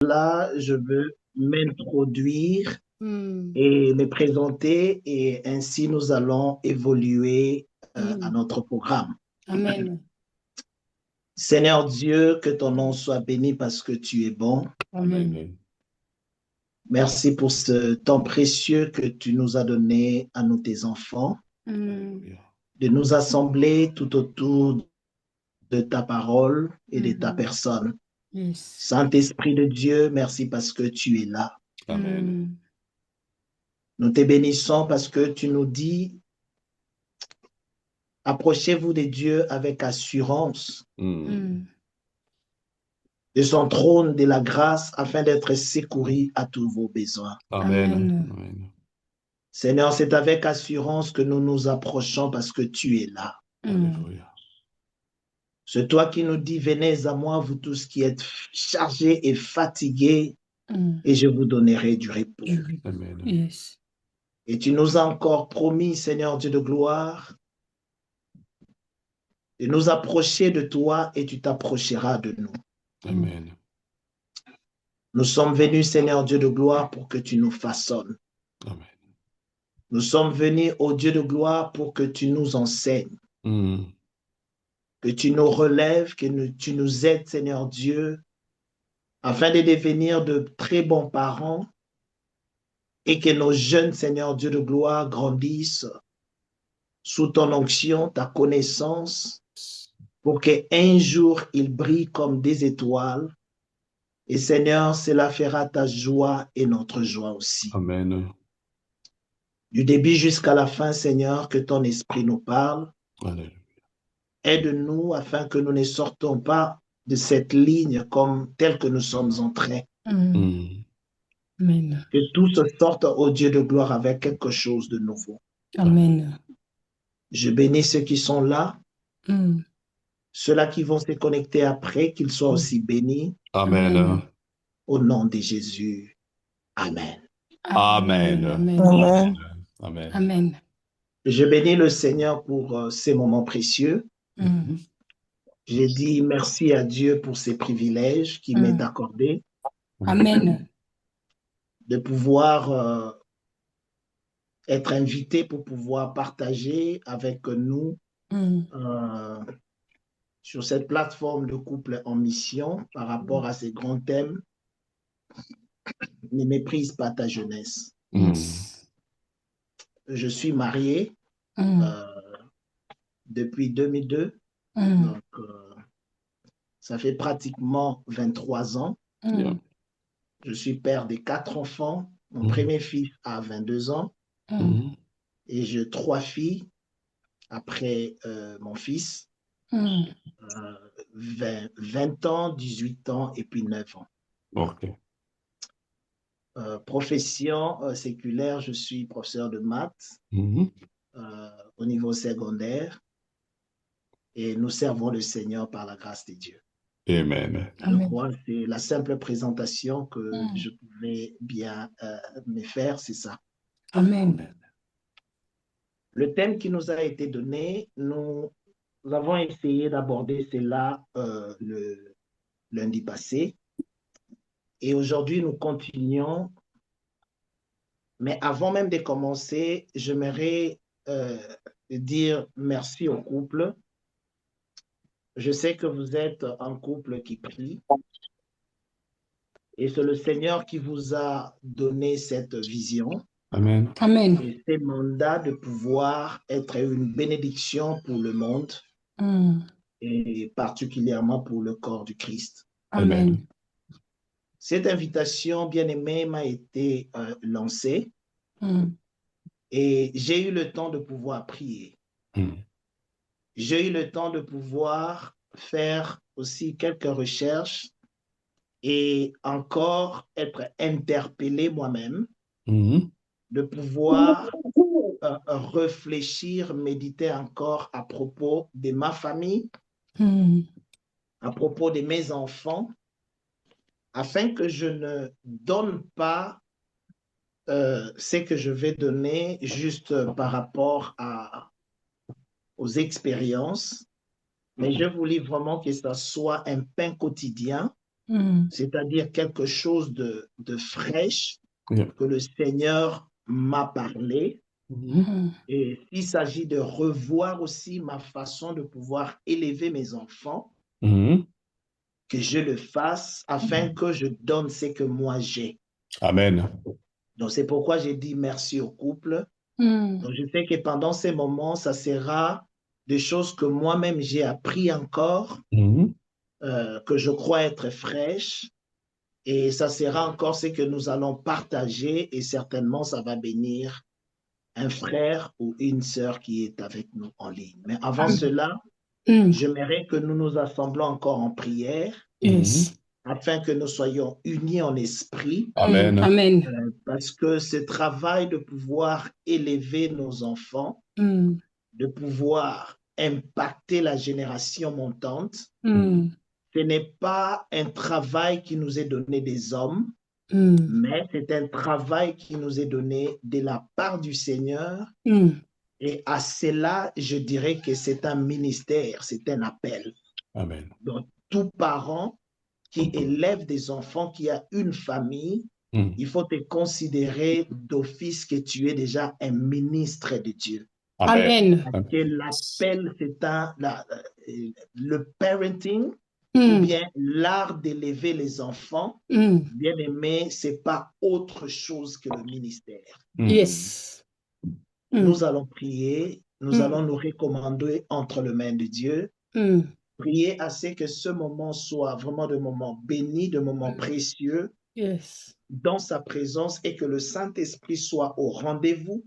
cela, je veux m'introduire Mm. et me présenter et ainsi nous allons évoluer à Mm. notre programme. Amen. Seigneur Dieu, que ton nom soit béni parce que tu es bon. Amen. Amen. Merci pour ce temps précieux que tu nous as donné à nous, tes enfants, Mm. de nous assembler tout autour de ta parole et de ta Mhm. personne. Yes. Saint-Esprit de Dieu, merci parce que tu es là. Amen. Mm. Nous te bénissons parce que tu nous dis, approchez-vous de Dieu avec assurance Mm. Mm. de son trône de la grâce afin d'être secouru à tous vos besoins. Amen. Amen. Amen. Seigneur, c'est avec assurance que nous nous approchons parce que tu es là. Mm. Alléluia. C'est toi qui nous dis, venez à moi, vous tous qui êtes chargés et fatigués, Mm. et je vous donnerai du repos. Amen. Yes. Et tu nous as encore promis, Seigneur Dieu de gloire, de nous approcher de toi et tu t'approcheras de nous. Amen. Nous sommes venus, Seigneur Dieu de gloire, pour que tu nous façonnes. Amen. Nous sommes venus, ô Dieu de gloire, pour que tu nous enseignes, Mm. que tu nous relèves, tu nous aides, Seigneur Dieu, afin de devenir de très bons parents et que nos jeunes, Seigneur Dieu de gloire, grandissent sous ton onction, ta connaissance, pour qu'un jour ils brillent comme des étoiles. Et Seigneur, cela fera ta joie et notre joie aussi. Amen. Du début jusqu'à la fin, Seigneur, que ton esprit nous parle. Alléluia. Aide-nous afin que nous ne sortons pas de cette ligne comme telle que nous sommes entrés. Mm. Mm. Amen. Que tout se sorte au Dieu de gloire avec quelque chose de nouveau. Amen. Je bénis ceux qui sont là, Mm. ceux-là qui vont se connecter après, qu'ils soient aussi bénis. Amen. Amen. Au nom de Jésus. Amen. Amen. Amen. Amen. Amen. Amen. Je bénis le Seigneur pour ces moments précieux. Mm. J'ai dit merci à Dieu pour ces privilèges qu'il m'est accordé Amen. de pouvoir être invité pour pouvoir partager avec nous Mm. sur cette plateforme de couple en mission par rapport à ces grands thèmes. Ne méprise pas ta jeunesse. Yes. Je suis marié Mm. depuis 2002, Mm. donc ça fait pratiquement 23 ans. Mm. Je suis père de 4 enfants. Mon Mm. premier fils a 22 ans Mm. et j'ai 3 filles après mon fils. Mm. 20 ans, 18 ans et puis 9 ans. Ok. Profession séculaire, je suis professeur de maths Mm. au niveau secondaire et nous servons le Seigneur par la grâce de Dieu. Amen. Je crois que c'est la simple présentation que je pouvais bien me faire, c'est ça. Amen. Le thème qui nous a été donné, nous avons essayé d'aborder cela le lundi passé. Et aujourd'hui, nous continuons. Mais avant même de commencer, j'aimerais dire merci au couple. Je sais que vous êtes un couple qui prie. Et c'est le Seigneur qui vous a donné cette vision. Amen. Amen. Et ce mandat de pouvoir être une bénédiction pour le monde Mm. et particulièrement pour le corps du Christ. Amen. Cette invitation, bien aimée, m'a été lancée Mm. et j'ai eu le temps de pouvoir prier. Mm. J'ai eu le temps de pouvoir faire aussi quelques recherches et encore être interpellé moi-même, Mm. de pouvoir réfléchir, méditer encore à propos de ma famille, Mm. à propos de mes enfants, afin que je ne donne pas ce que je vais donner juste par rapport aux expériences, mais je voulais vraiment que ça soit un pain quotidien c'est-à-dire quelque chose de fraîche Yeah. que le Seigneur m'a parlé. Mhm. Et s'il s'agit de revoir aussi ma façon de pouvoir élever mes enfants, Mhm. que je le fasse afin que je donne ce que moi j'ai. Amen. Donc, c'est pourquoi j'ai dit merci au couple. Donc, je sais que pendant ces moments, ça sera des choses que moi-même j'ai appris encore, Mhm. que je crois être fraîches. Et ça sera encore ce que nous allons partager et certainement, ça va bénir un frère ou une sœur qui est avec nous en ligne. Mais avant cela, j'aimerais que nous nous assemblons encore en prière Yes. afin que nous soyons unis en esprit. Amen. Amen. Parce que ce travail de pouvoir élever nos enfants, de pouvoir impacter la génération montante, ce n'est pas un travail qui nous est donné des hommes, mais c'est un travail qui nous est donné de la part du Seigneur. Et à cela, je dirais que c'est un ministère, c'est un appel. Amen. Donc, tout parent qui élève des enfants, qui a une famille, il faut te considérer d'office que tu es déjà un ministre de Dieu. Amen. Parce que l'appel, c'est le parenting, ou bien l'art d'élever les enfants. Bien aimé, c'est pas autre chose que le ministère. Yes. Nous allons prier, nous allons nous recommander entre les mains de Dieu. Prier à ce que ce moment soit vraiment de moments bénis, de moments précieux Yes. dans sa présence et que le Saint-Esprit soit au rendez-vous.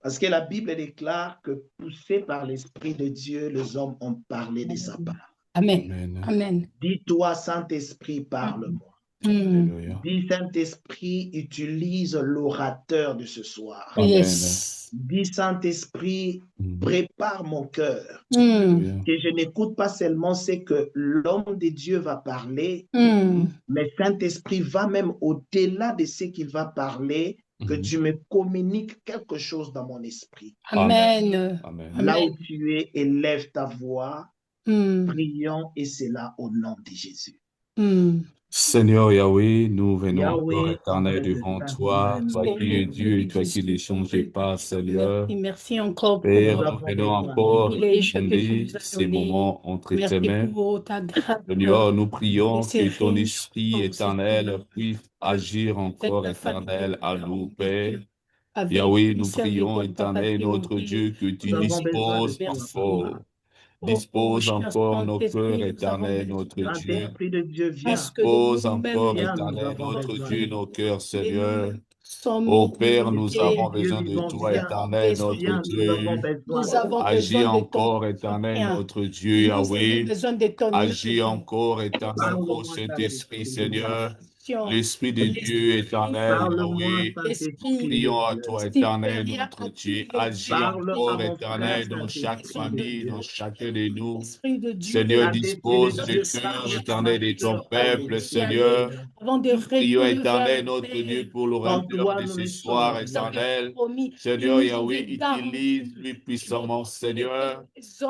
Parce que la Bible déclare que poussés par l'Esprit de Dieu, les hommes ont parlé de sa part. Amen. Amen. Dis-toi, Saint-Esprit, parle-moi. Alléluia. Dis, Saint-Esprit, utilise l'orateur de ce soir. Yes. Dis, Saint-Esprit, prépare mon cœur. Alléluia. Que je n'écoute pas seulement ce que l'homme de Dieu va parler, mais Saint-Esprit va même au-delà de ce qu'il va parler, que tu me communiques quelque chose dans mon esprit. Amen. Amen. Là où tu es, élève ta voix, prions et c'est là au nom de Jésus. Seigneur Yahweh, nous venons Yahweh, encore éternel auprès de devant ta toi, main, toi qui es Dieu et toi qui ne changes pas, Seigneur. Merci encore pour Père, nous nous avons venons besoin encore privilège que tu fonder nous as ces donné. moments entre tes Merci mains. pour ta grâce. Seigneur, nous prions Laissez que ton régner esprit comme éternel puisse agir encore, Faites ta éternel, à nous, Père. avec Yahweh, nous miséricorde, prions, éternel, notre compassion. Dieu, que tu Nous avons besoin de disposes toi, encore. Papa. Dispose cher encore nos Saint-Esprit, cœurs, nous avons éternel, besoin notre de toi. Dieu. Saint-Esprit de Dieu, viens. Parce que de Dispose nous-mêmes, encore, Viens, nous éternel, avons notre besoin Dieu, de nos toi. cœurs, Seigneur. sommes Ô Père, nous compliqués. avons Dieu besoin de vivant, toi, viens. éternel, notre Viens, nous avons Dieu. besoin. Nous avons Agis besoin de ton encore, éternel, soutien. notre Dieu, Nous avons Yahweh. besoin de ton Agis aide. encore, éternel, ô Parle-moi, Saint-Esprit, Saint-Esprit. Seigneur. Compassion. L'Esprit de Dieu, éternel, Parle-moi, Yahweh. Saint-Esprit Prions à de Dieu. toi, éternel, Supérieur notre à Dieu. tous les Agis Parle à encore, mon frère, éternel, dans chaque Saint-Esprit de famille, Dieu. dans chacun de nous. Esprit de Dieu. Seigneur, Saint-Esprit de dispose Dieu, du cœur, parle à ma éternel, de ton soeur, peuple, Saint-Esprit de Seigneur. Dieu. Avant de Prions, retourner vers éternel, le notre Père, Dieu, pour Sans l'orateur toi, de nous ce ne sommes soir, rien. éternel. promis, Seigneur il Yahweh, nous a utilise-lui puissamment, Seigneur.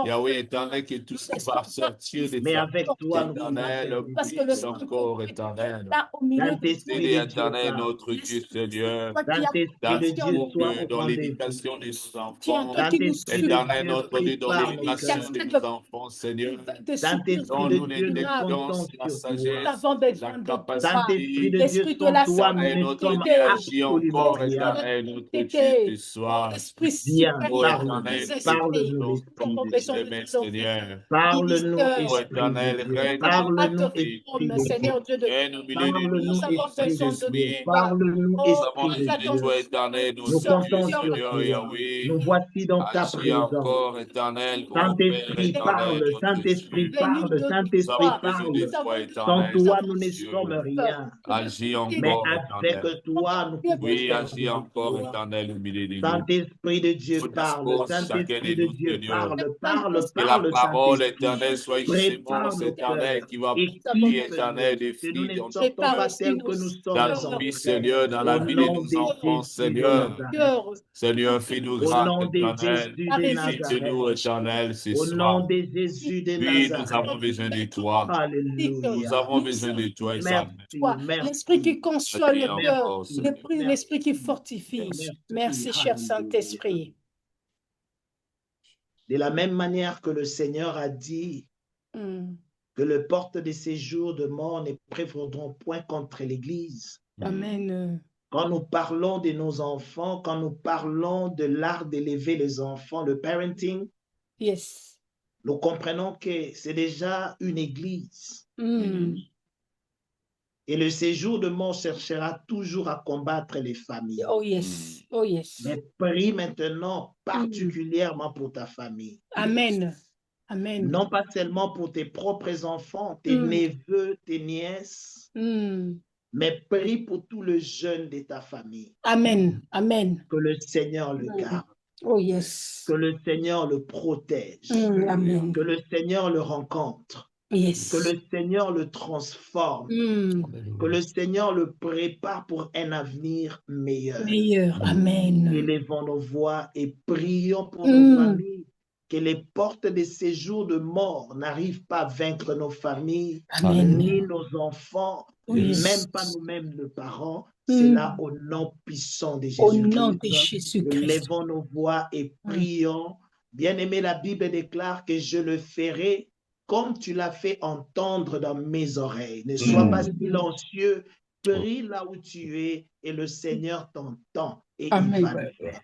Yahweh, éternel, que tout ce qui va sortir de Mais ta avec bouche, toi, nous pouvons faire éternel, des parce que le puisse choses. encore, éternel. là au milieu de Saint-Esprit Seigneur de Dieu, éternel, parle. notre Dieu, Seigneur. toi qui as Saint-Esprit Dans de tout Dieu, mon sois cœur, au dans rendez-vous. l'éducation de nos tiens, enfants. toi qui nous Saint-Esprit de Éternel, Dieu, notre Dieu, dans prépare nos l'éducation cœurs. de nos enfants, Seigneur. de Saint-Esprit Donne-nous de Dieu, nous l'intelligence, comptons la sur toi. nous sagesse, avons la besoin de toi. Saint-Esprit capacité. de Dieu, L'esprit de sans la toi, nous Éternel, ne notre sommes Dieu, sainteté, agis absolument encore, rien. éternel, notre Dieu, ce soir. l'esprit Viens, Oh, supérieur parle-nous. éternel, des prie pour esprits. Parle-nous, nous, Nous Esprit avons de besoin Dieu. de aimé nos Seigneur. Parle-nous, ministères. Oh, Esprit de éternel, Dieu. règne Ta Parle-nous, plateforme, Esprit de Dieu. Seigneur Dieu de viens au milieu de nous, Parle-nous, nous avons Esprit de besoin de Dieu. Saint-Esprit. toi. Parle-nous, Nous Oh, avons Esprit de besoin de Dieu. toi, éternel, Nous notre Dieu, comptons plusieurs sur Seigneur toi. Yahweh. Nous voici dans ta Agis présence. encore, éternel, ô Père Saint-Esprit, éternel, parle. notre Saint-Esprit, Dieu. venus parle. de Nous Saint-Esprit, avons toi. besoin parle. de Nous avons toi, besoin Sans éternel, de toi, notre nous ne Dieu. sommes rien. Agis Mais encore, avec éternel. toi, nous pouvons Oui, faire agis des encore, choses. éternel, au milieu de nous. Saint-Esprit de Dieu, Nous parle. dispose chacun Saint-Esprit de de nous, Dieu, Seigneur. parle. Parle, Que la parle, parole Saint-Esprit. éternelle soit une Prépare sémence nos éternelle cœurs. qui va pousser éternel Équipe-nous. des Que nous filles ne dans sortons pas tels que nous sommes dans nos vies, Seigneur, dans la vie de nos enfants, Seigneur. Seigneur, fais-nous Au grâce, nom de éternel. Jésus de Visite-nous, Nazareth. éternel, ce Au soir. nom de Jésus de Oui, nous Nazareth. avons besoin de toi. Nous Alléluia. avons besoin de toi, éternel. L'esprit qui console le Merci cœur, encore, Seigneur. l'esprit qui fortifie. Merci, cher Saint-Esprit. De la même manière que le Seigneur a dit que les portes de séjour de mort ne prévaudront point contre l'Église. Amen. Quand nous parlons de nos enfants, quand nous parlons de l'art d'élever les enfants, le parenting, Yes. nous comprenons que c'est déjà une église. Et le séjour de mort cherchera toujours à combattre les familles. Oh yes. Oh yes. Mais prie maintenant particulièrement pour ta famille. Amen. Amen. Non pas seulement pour tes propres enfants, tes neveux, tes nièces, mais prie pour tout le jeune de ta famille. Amen. Amen. Que le Seigneur le garde. Oh yes. Que le Seigneur le protège. Amen. Que le Seigneur le rencontre. Yes. Que le Seigneur le transforme. Que le Seigneur le prépare pour un avenir meilleur. Amen. Élevons nos voix et prions pour nos familles. Que les portes des séjours de mort n'arrivent pas à vaincre nos familles, ni nos enfants, même pas nous-mêmes, nos parents. C'est là au nom puissant de Jésus-Christ. Au nom de Jésus-Christ. Lèvons nos voix et prions. Bien-aimé, la Bible déclare que je le ferai comme tu l'as fait entendre dans mes oreilles. Ne sois pas silencieux. Prie là où tu es et le Seigneur t'entend et il va le faire.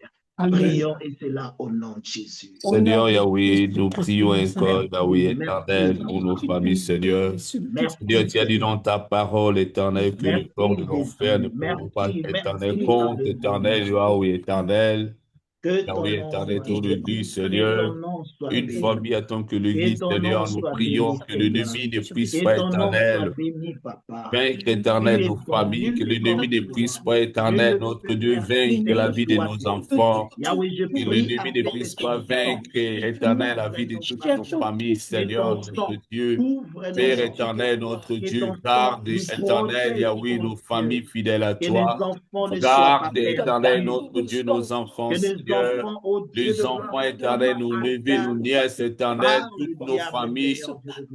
Prions et c'est là au nom de Jésus. Seigneur Yahweh, nous prions encore, Yahweh éternel, pour nos familles, Seigneur. Seigneur, tu as dit dans ta parole, éternel, que le corps de l'enfer ne pourra pas, éternel, compte, éternel, Yahweh éternel. Yahweh éternel, ton Église, Seigneur. Une famille attend que l'Église, Seigneur, nous prions que l'ennemi ne puisse pas, éternel, vaincre, éternel, nos familles, que l'ennemi ne puisse pas, éternel, notre Dieu, vaincre la vie de nos enfants, que l'ennemi ne puisse pas vaincre, éternel, la vie de toutes nos familles, Seigneur, notre Dieu. Père éternel, notre Dieu, garde, éternel, Yahweh, nos familles fidèles à toi. Garde, éternel, notre Dieu, nos enfants, Seigneur. Les enfants éternels, nos neveux, nos nièces éternelles, toutes nos familles,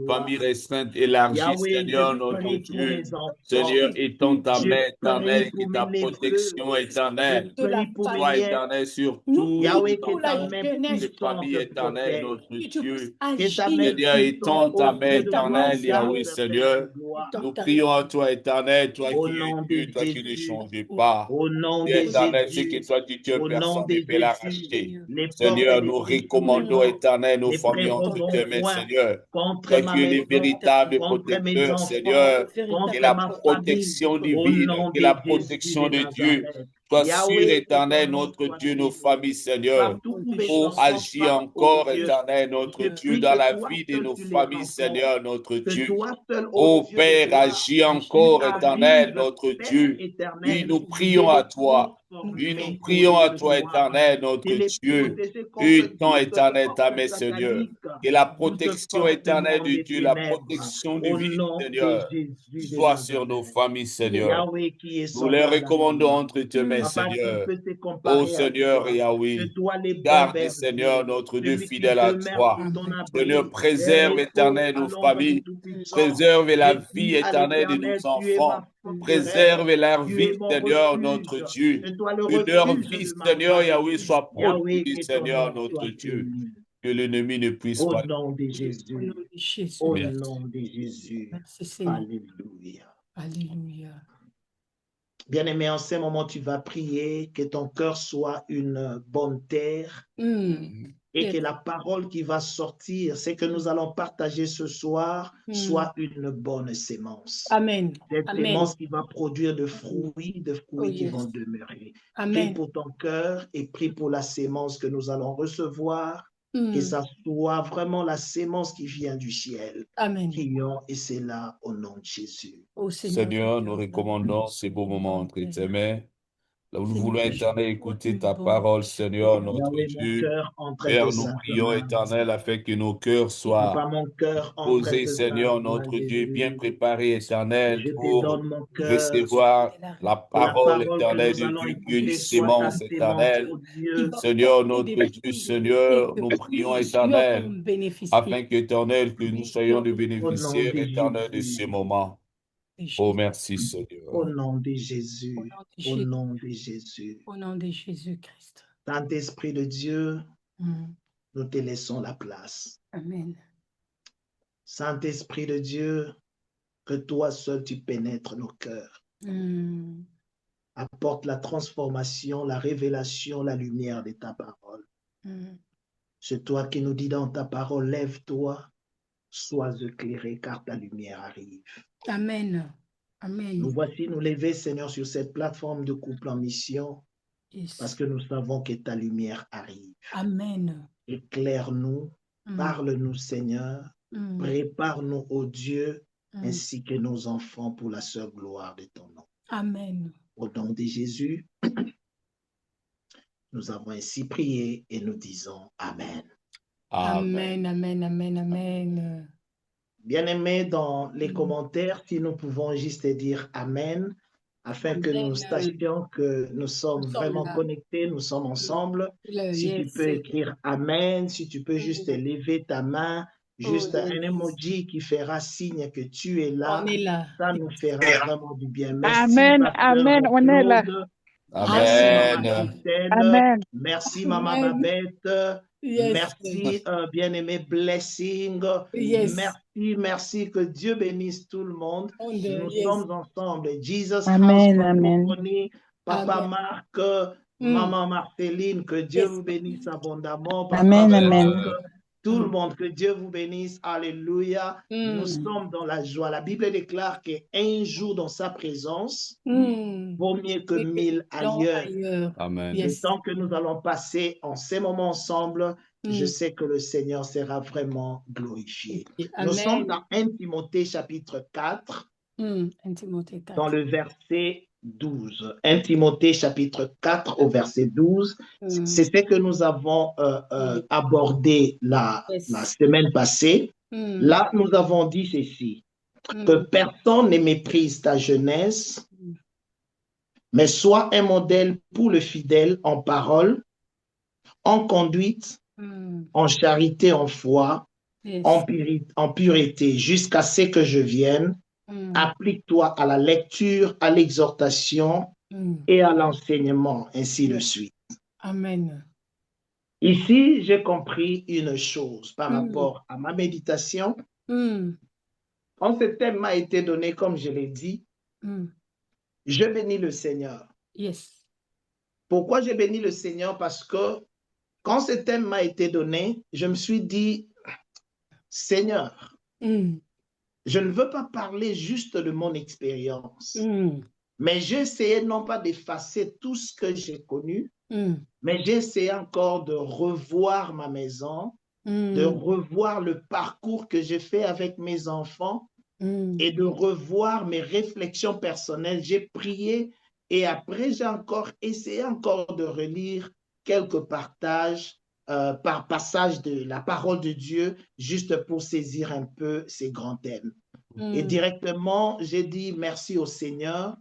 familles restreintes, élargies, Seigneur, notre Dieu. Seigneur, étends ta main éternelle, que ta protection éternelle soit éternelle sur toutes les familles éternelles, notre Dieu. Seigneur, étends ta main éternelle, Yahweh, Seigneur. Nous prions à toi, éternel, toi qui es Dieu, toi qui ne changes pas. Éternel, ce que toi tu es, personne ne peut l'arracher. Seigneur, nous recommandons, éternel, nos familles entre tes mains, Seigneur. Toi qui es le véritable protecteur, Seigneur, que la protection divine, que la protection de Dieu soit sur, éternel, notre Dieu, nos familles, Seigneur, pour agir encore, éternel, notre Dieu, dans la vie de nos familles, Seigneur, notre Dieu. Ô Père, agis encore, éternel, notre Dieu. Oui, nous prions à toi. Oui, nous prions à toi, éternel, notre Dieu. Étends, éternel, ta main, Seigneur. Et la protection éternelle de Dieu, la protection divine, Seigneur, soit sur nos familles, Seigneur. Nous les recommandons entre tes mains, Seigneur. Ô Seigneur Yahweh, garde, Seigneur, notre Dieu fidèle à toi. Seigneur, préserve, éternel, nos familles. Préserve la vie éternelle de nos enfants. Préserve leur vie, Seigneur, notre Dieu. Que leur vie, Seigneur Yahweh, soit protégée, Seigneur, notre Dieu. Que l'ennemi ne puisse pas. Au nom de Jésus. Au nom de Jésus. Merci, Seigneur. Alléluia. Alléluia. Bien-aimé, en ce moment, tu vas prier que ton cœur soit une bonne terre et que la parole qui va sortir, c'est que nous allons partager ce soir, soit une bonne sémence. Amen. Cette sémence qui va produire de fruits qui vont demeurer. Prie pour ton cœur et prie pour la sémence que nous allons recevoir. Que ça soit vraiment la sémence qui vient du ciel. Amen. Prions et c'est là au nom de Jésus. Seigneur, nous recommandons ces beaux moments entre tes mains. Nous voulons, Éternel, écouter ta parole, Seigneur, notre Yahweh, mon Dieu. cœur entre Père, tes nous saintes prions, mains. Éternel, afin que nos cœurs soient Papa, mon cœur entre posés, tes Seigneur, saintes mains, notre Dieu, bien Jésus. préparés, Éternel, Je te pour donne mon cœur. recevoir la Que la parole, parole que Éternel, nous de allons Dieu, qui est une écouter soit ta sémence, sémence, Éternel. ô Dieu. Seigneur, notre Dieu, Seigneur, nous prions, Éternel, afin qu'Éternel, que nous soyons les Au nom bénéficiaires, de Éternel, de Jésus. ce moment. Oh, merci, Seigneur. Au nom de Jésus. Au nom de Jésus. Au nom de Jésus-Christ. Saint-Esprit de Dieu, nous te laissons la place. Amen. Saint-Esprit de Dieu, que toi seul tu pénètres nos cœurs. Apporte la transformation, la révélation, la lumière de ta parole. C'est toi qui nous dis dans ta parole, lève-toi, sois éclairé, car ta lumière arrive. Amen. Amen. Nous voici nous lever, Seigneur, sur cette plateforme de couple en mission, parce que nous savons que ta lumière arrive. Amen. Éclaire-nous, parle-nous, Seigneur, prépare-nous, ô Dieu, ainsi que nos enfants pour la seule gloire de ton nom. Amen. Au nom de Jésus, nous avons ainsi prié et nous disons Amen. Amen, amen, amen, amen. Bien-aimés, dans les commentaires, si nous pouvons juste dire Amen, afin que nous sachions que nous sommes vraiment connectés, nous sommes ensemble. Si tu peux écrire Amen, si tu peux juste lever ta main, juste un emoji qui fera signe que tu es là, ça nous fera vraiment du bien. Merci, Amen, Pasteur amen, on est là. Claude. Amen. Merci, Maman Gisèle. Amen. Merci, Maman Babette. Merci, bien-aimé Blessing. Merci, que Dieu bénisse tout le monde. Nous sommes ensemble. Jesus Amen, House amen. Francophonie, Papa Marc, Maman Marceline, que Dieu vous bénisse abondamment. Papa Amen, Marc, amen. tout le monde, que Dieu vous bénisse. Alléluia. Nous sommes dans la joie. La Bible déclare qu'un jour dans sa présence vaut mieux que 1000 ailleurs. Amen. Le temps que nous allons passer en ces moments ensemble, je sais que le Seigneur sera vraiment glorifié. Nous sommes dans 1 Timothée chapitre 4, dans le verset 12. 1 Timothée chapitre 4 au verset 12. C'est ce que nous avons abordé la semaine passée. Là, nous avons dit ceci, que personne ne méprise ta jeunesse, mais sois un modèle pour le fidèle en parole, en conduite, en charité, en foi, en pureté, jusqu'à ce que je vienne. Applique-toi à la lecture, à l'exhortation et à l'enseignement, ainsi de suite. Amen. Ici, j'ai compris une chose par rapport à ma méditation. Quand ce thème m'a été donné, comme je l'ai dit, je bénis le Seigneur. Yes. Pourquoi je bénis le Seigneur? Parce que quand ce thème m'a été donné, je me suis dit, Seigneur, je ne veux pas parler juste de mon expérience, mais j'ai essayé non pas d'effacer tout ce que j'ai connu, mais j'ai essayé encore de revoir ma maison, de revoir le parcours que j'ai fait avec mes enfants et de revoir mes réflexions personnelles. J'ai prié et après, j'ai encore essayé encore de relire quelques partages par passage de la parole de Dieu, juste pour saisir un peu ces grands thèmes. Et directement, j'ai dit merci au Seigneur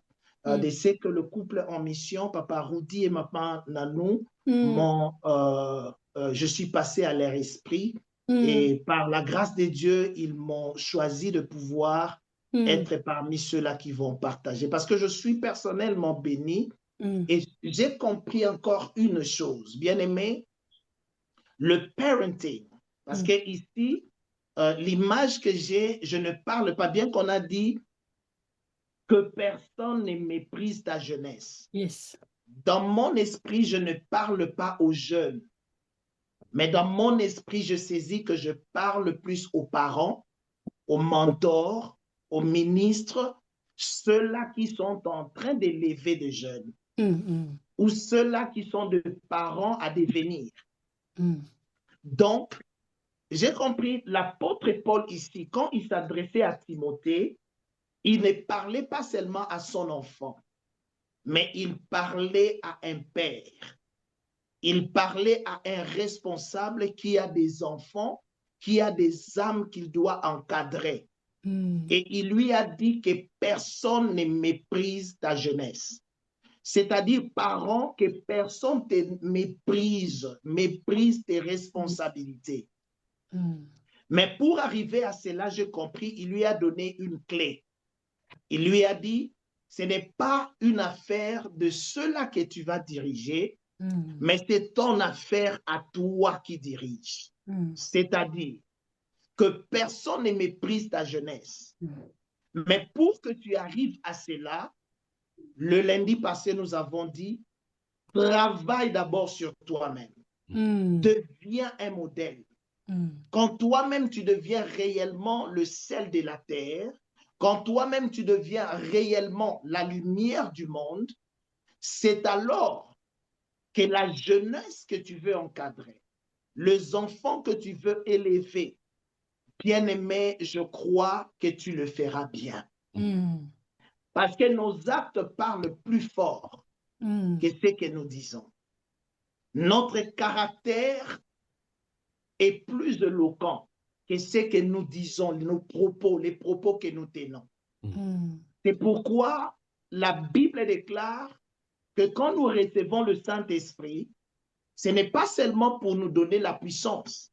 de ce que le couple en mission, Papa Rudy et Maman Nanou, je suis passé à leur esprit et par la grâce de Dieu, ils m'ont choisi de pouvoir être parmi ceux-là qui vont partager. Parce que je suis personnellement béni et j'ai compris encore une chose, bien aimé, le parenting. Parce que ici, l'image que j'ai, je ne parle pas, bien qu'on a dit que personne ne méprise ta jeunesse. Yes. Dans mon esprit, je ne parle pas aux jeunes, mais dans mon esprit, je saisis que je parle plus aux parents, aux mentors, aux ministres, ceux-là qui sont en train d'élever des jeunes, ou ceux-là qui sont de parents à devenir. Donc, j'ai compris l'apôtre Paul ici, quand il s'adressait à Timothée, il ne parlait pas seulement à son enfant, mais il parlait à un père. Il parlait à un responsable qui a des enfants, qui a des âmes qu'il doit encadrer. Et il lui a dit que personne ne méprise ta jeunesse. C'est-à-dire, parents, que personne te méprise tes responsabilités. Mais pour arriver à cela, j'ai compris, il lui a donné une clé. Il lui a dit, ce n'est pas une affaire de ceux-là que tu vas diriger, mais c'est ton affaire à toi qui dirige. C'est-à-dire que personne ne méprise ta jeunesse. Mais pour que tu arrives à cela, le lundi passé, nous avons dit, travaille d'abord sur toi-même. Deviens un modèle. Quand toi-même, tu deviens réellement le sel de la terre, quand toi-même, tu deviens réellement la lumière du monde, c'est alors que la jeunesse que tu veux encadrer, les enfants que tu veux élever, bien-aimé, je crois que tu le feras bien. Parce que nos actes parlent plus fort que ce que nous disons. Notre caractère est plus éloquent que ce que nous disons, nos propos, les propos que nous tenons. C'est pourquoi la Bible déclare que quand nous recevons le Saint-Esprit, ce n'est pas seulement pour nous donner la puissance,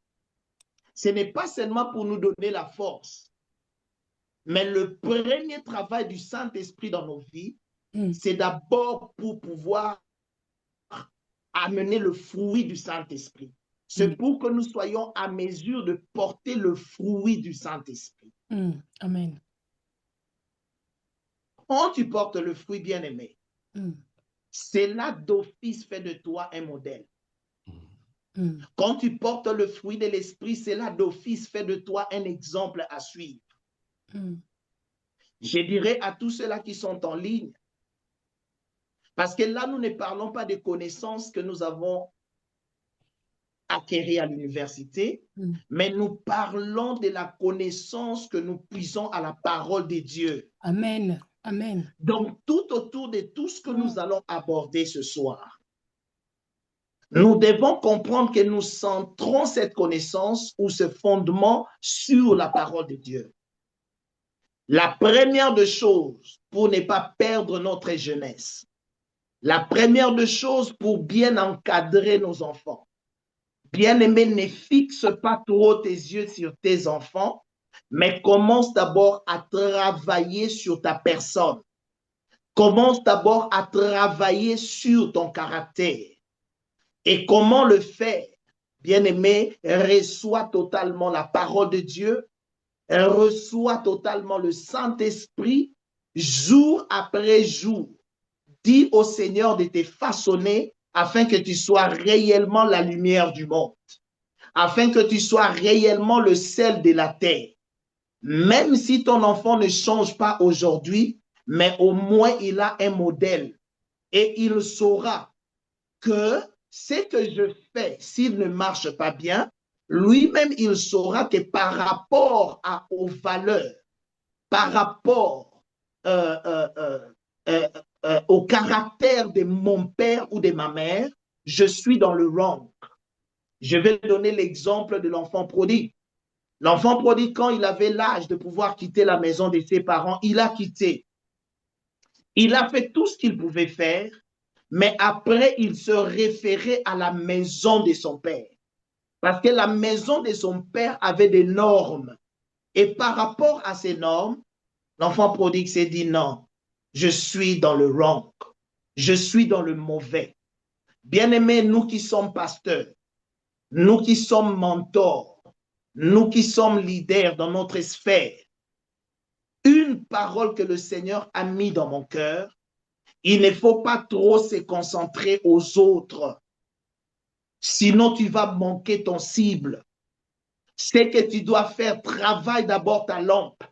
ce n'est pas seulement pour nous donner la force, mais le premier travail du Saint-Esprit dans nos vies, c'est d'abord pour pouvoir amener le fruit du Saint-Esprit. C'est pour que nous soyons à mesure de porter le fruit du Saint-Esprit. Amen. Quand tu portes le fruit, bien-aimé, cela d'office fait de toi un modèle. Quand tu portes le fruit de l'Esprit, cela d'office fait de toi un exemple à suivre. Je dirais à tous ceux-là qui sont en ligne, parce que là, nous ne parlons pas des connaissances que nous avons acquéries à l'université, mais nous parlons de la connaissance que nous puisons à la parole de Dieu. Amen. Amen. Donc, tout autour de tout ce que nous allons aborder ce soir, nous devons comprendre que nous centrons cette connaissance ou ce fondement sur la parole de Dieu. La première des choses pour ne pas perdre notre jeunesse, la première des choses pour bien encadrer nos enfants, bien-aimé, ne fixe pas trop tes yeux sur tes enfants, mais commence d'abord à travailler sur ta personne. Commence d'abord à travailler sur ton caractère. Et comment le faire? Bien-aimé, reçois totalement la parole de Dieu, reçois totalement le Saint-Esprit, jour après jour. Dis au Seigneur de te façonner afin que tu sois réellement la lumière du monde, afin que tu sois réellement le sel de la terre. Même si ton enfant ne change pas aujourd'hui, mais au moins il a un modèle et il saura que ce que je fais, s'il ne marche pas bien, lui-même, il saura que par rapport aux valeurs, par rapport au caractère de mon père ou de ma mère, je suis dans le wrong. Je vais donner l'exemple de l'enfant prodigue. L'enfant prodigue, quand il avait l'âge de pouvoir quitter la maison de ses parents, il a quitté. Il a fait tout ce qu'il pouvait faire, mais après, il se référait à la maison de son père. Parce que la maison de son père avait des normes. Et par rapport à ces normes, l'enfant prodigue s'est dit non, je suis dans le wrong. Je suis dans le mauvais. Bien-aimés, nous qui sommes pasteurs, nous qui sommes mentors, nous qui sommes leaders dans notre sphère, une parole que le Seigneur a mis dans mon cœur, il ne faut pas trop se concentrer aux autres. Sinon, tu vas manquer ton cible. Ce que tu dois faire, travaille d'abord ta lampe.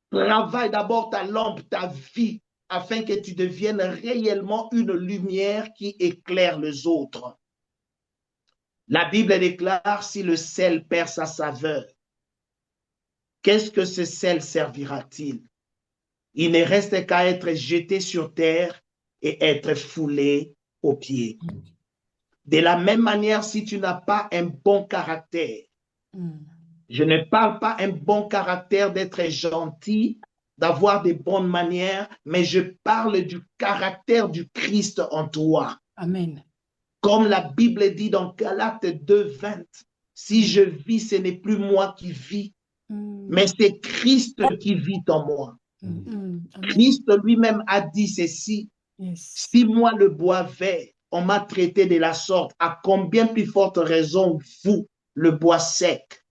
Travaille d'abord ta lampe, ta vie, afin que tu deviennes réellement une lumière qui éclaire les autres. La Bible déclare, si le sel perd sa saveur, qu'est-ce que ce sel servira-t-il? Il ne reste qu'à être jeté sur terre et être foulé aux pieds. De la même manière, si tu n'as pas un bon caractère, je ne parle pas un bon caractère d'être gentil, d'avoir des bonnes manières, mais je parle du caractère du Christ en toi. Amen. Comme la Bible dit dans Galates 2:20, si je vis, ce n'est plus moi qui vis, mais c'est Christ qui vit en moi. Christ lui-même a dit ceci, si moi le bois vert, on m'a traité de la sorte, à combien plus forte raison vous, le bois sec.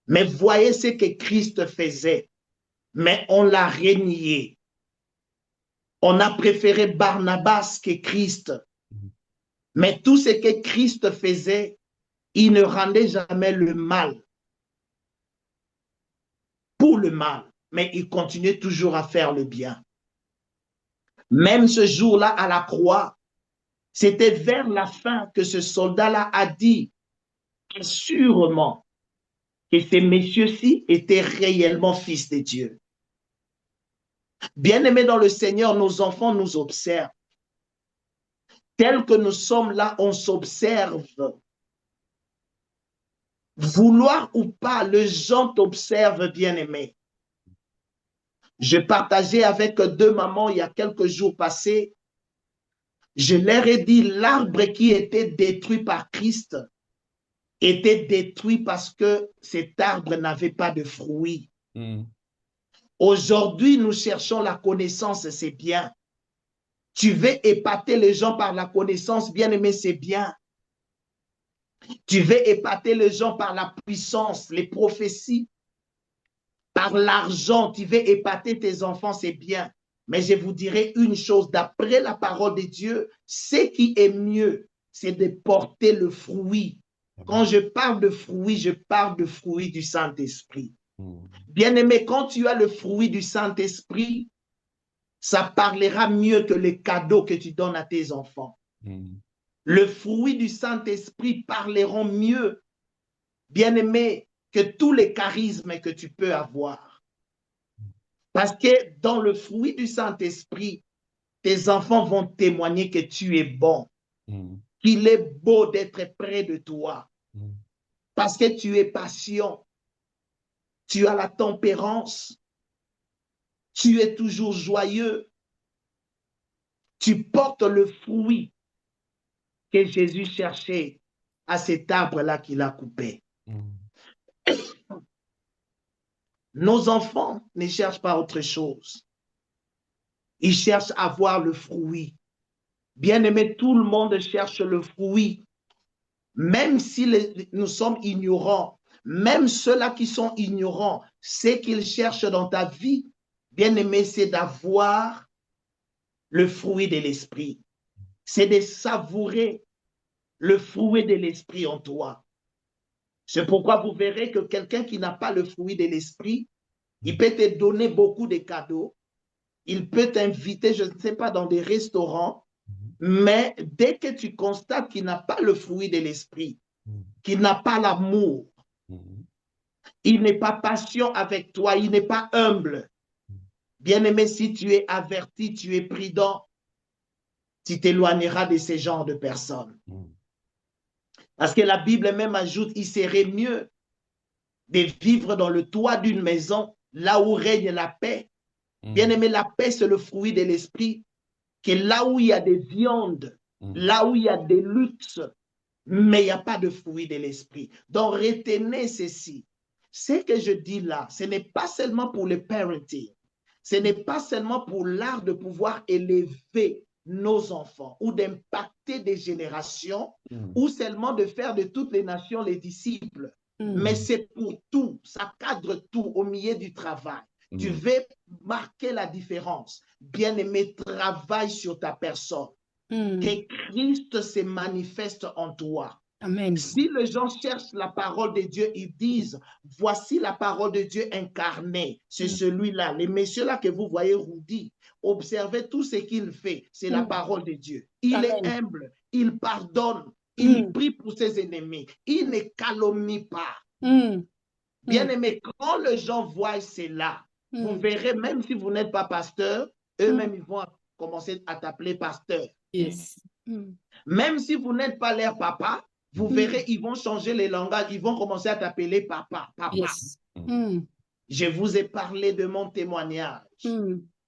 Mais voyez ce que Christ faisait, mais on l'a renié. On a préféré Barnabas que Christ. Mais tout ce que Christ faisait, il ne rendait jamais le mal pour le mal, mais il continuait toujours à faire le bien. Même ce jour-là à la croix, c'était vers la fin que ce soldat-là a dit sûrement que ces messieurs-ci étaient réellement fils de Dieu. Bien-aimés dans le Seigneur, nos enfants nous observent. Tels que nous sommes là, on s'observe. Vouloir ou pas, les gens t'observent, bien-aimés. Je partageais avec deux mamans il y a quelques jours passés. Je leur ai dit, l'arbre qui était détruit par Christ était détruit parce que cet arbre n'avait pas de fruits. Aujourd'hui, nous cherchons la connaissance, c'est bien. Tu veux épater les gens par la connaissance, bien-aimé, c'est bien. Tu veux épater les gens par la puissance, les prophéties, par l'argent, tu veux épater tes enfants, c'est bien. Mais je vous dirai une chose, d'après la parole de Dieu, ce qui est mieux, c'est de porter le fruit. Quand je parle de fruit, je parle de fruit du Saint-Esprit. Bien-aimé, quand tu as le fruit du Saint-Esprit, ça parlera mieux que les cadeaux que tu donnes à tes enfants. Le fruit du Saint-Esprit parleront mieux, bien-aimé, que tous les charismes que tu peux avoir. Parce que dans le fruit du Saint-Esprit, tes enfants vont témoigner que tu es bon, qu'il est beau d'être près de toi, parce que tu es patient, tu as la tempérance, tu es toujours joyeux, tu portes le fruit que Jésus cherchait à cet arbre-là qu'il a coupé. Nos enfants ne cherchent pas autre chose. Ils cherchent à voir le fruit. Bien-aimé, tout le monde cherche le fruit. Même si nous sommes ignorants, même ceux-là qui sont ignorants, ce qu'ils cherchent dans ta vie, bien-aimé, c'est d'avoir le fruit de l'esprit. C'est de savourer le fruit de l'esprit en toi. C'est pourquoi vous verrez que quelqu'un qui n'a pas le fruit de l'esprit, il peut te donner beaucoup de cadeaux, il peut t'inviter, je ne sais pas, dans des restaurants, mais dès que tu constates qu'il n'a pas le fruit de l'esprit, qu'il n'a pas l'amour, il n'est pas patient avec toi, il n'est pas humble. Bien-aimé, si tu es averti, tu es prudent, tu t'éloigneras de ce genre de personnes. Parce que la Bible même ajoute, il serait mieux de vivre dans le toit d'une maison, là où règne la paix. Bien-aimé, la paix, c'est le fruit de l'esprit, que là où il y a des viandes, là où il y a des luttes, mais il n'y a pas de fruit de l'esprit. Donc, retenez ceci. Ce que je dis là, ce n'est pas seulement pour le parenting, ce n'est pas seulement pour l'art de pouvoir élever nos enfants ou d'impacter des générations ou seulement de faire de toutes les nations les disciples. Mais c'est pour tout, ça cadre tout au milieu du travail. Tu veux marquer la différence. Bien-aimé, travaille sur ta personne. Que Christ se manifeste en toi. Amen. Si les gens cherchent la parole de Dieu, ils disent, voici la parole de Dieu incarnée. C'est celui-là. Les messieurs-là que vous voyez Rudy, observez tout ce qu'il fait. C'est la parole de Dieu. Il est humble, il pardonne, il prie pour ses ennemis. Il ne calomnie pas. Bien-aimé, quand les gens voient cela, vous verrez, même si vous n'êtes pas pasteur, eux-mêmes, ils vont commencer à t'appeler pasteur. Yes. Même si vous n'êtes pas leur papa, vous verrez, ils vont changer les langages, ils vont commencer à t'appeler papa, papa. Yes. Je vous ai parlé de mon témoignage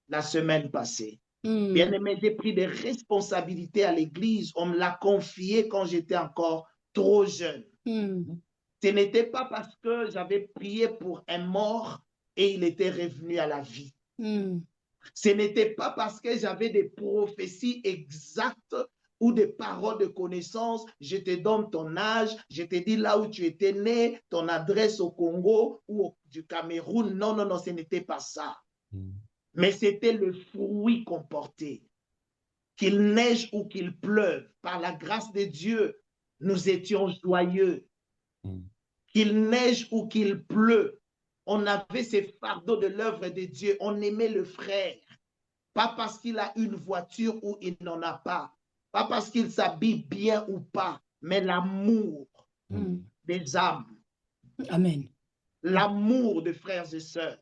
la semaine passée. Bien-aimé, j'ai pris des responsabilités à l'église. On me l'a confié quand j'étais encore trop jeune. Ce n'était pas parce que j'avais prié pour un mort et il était revenu à la vie. Ce n'était pas parce que j'avais des prophéties exactes ou des paroles de connaissance. Je te donne ton âge, je te dis là où tu étais né, ton adresse au Congo ou du Cameroun. Non, non, non, ce n'était pas ça. Mais c'était le fruit qu'on portait. Qu'il neige ou qu'il pleuve, par la grâce de Dieu, nous étions joyeux. Qu'il neige ou qu'il pleut, on avait ces fardeaux de l'œuvre de Dieu. On aimait le frère. Pas parce qu'il a une voiture ou il n'en a pas. Pas parce qu'il s'habille bien ou pas, mais l'amour des âmes. Amen. L'amour de frères et sœurs.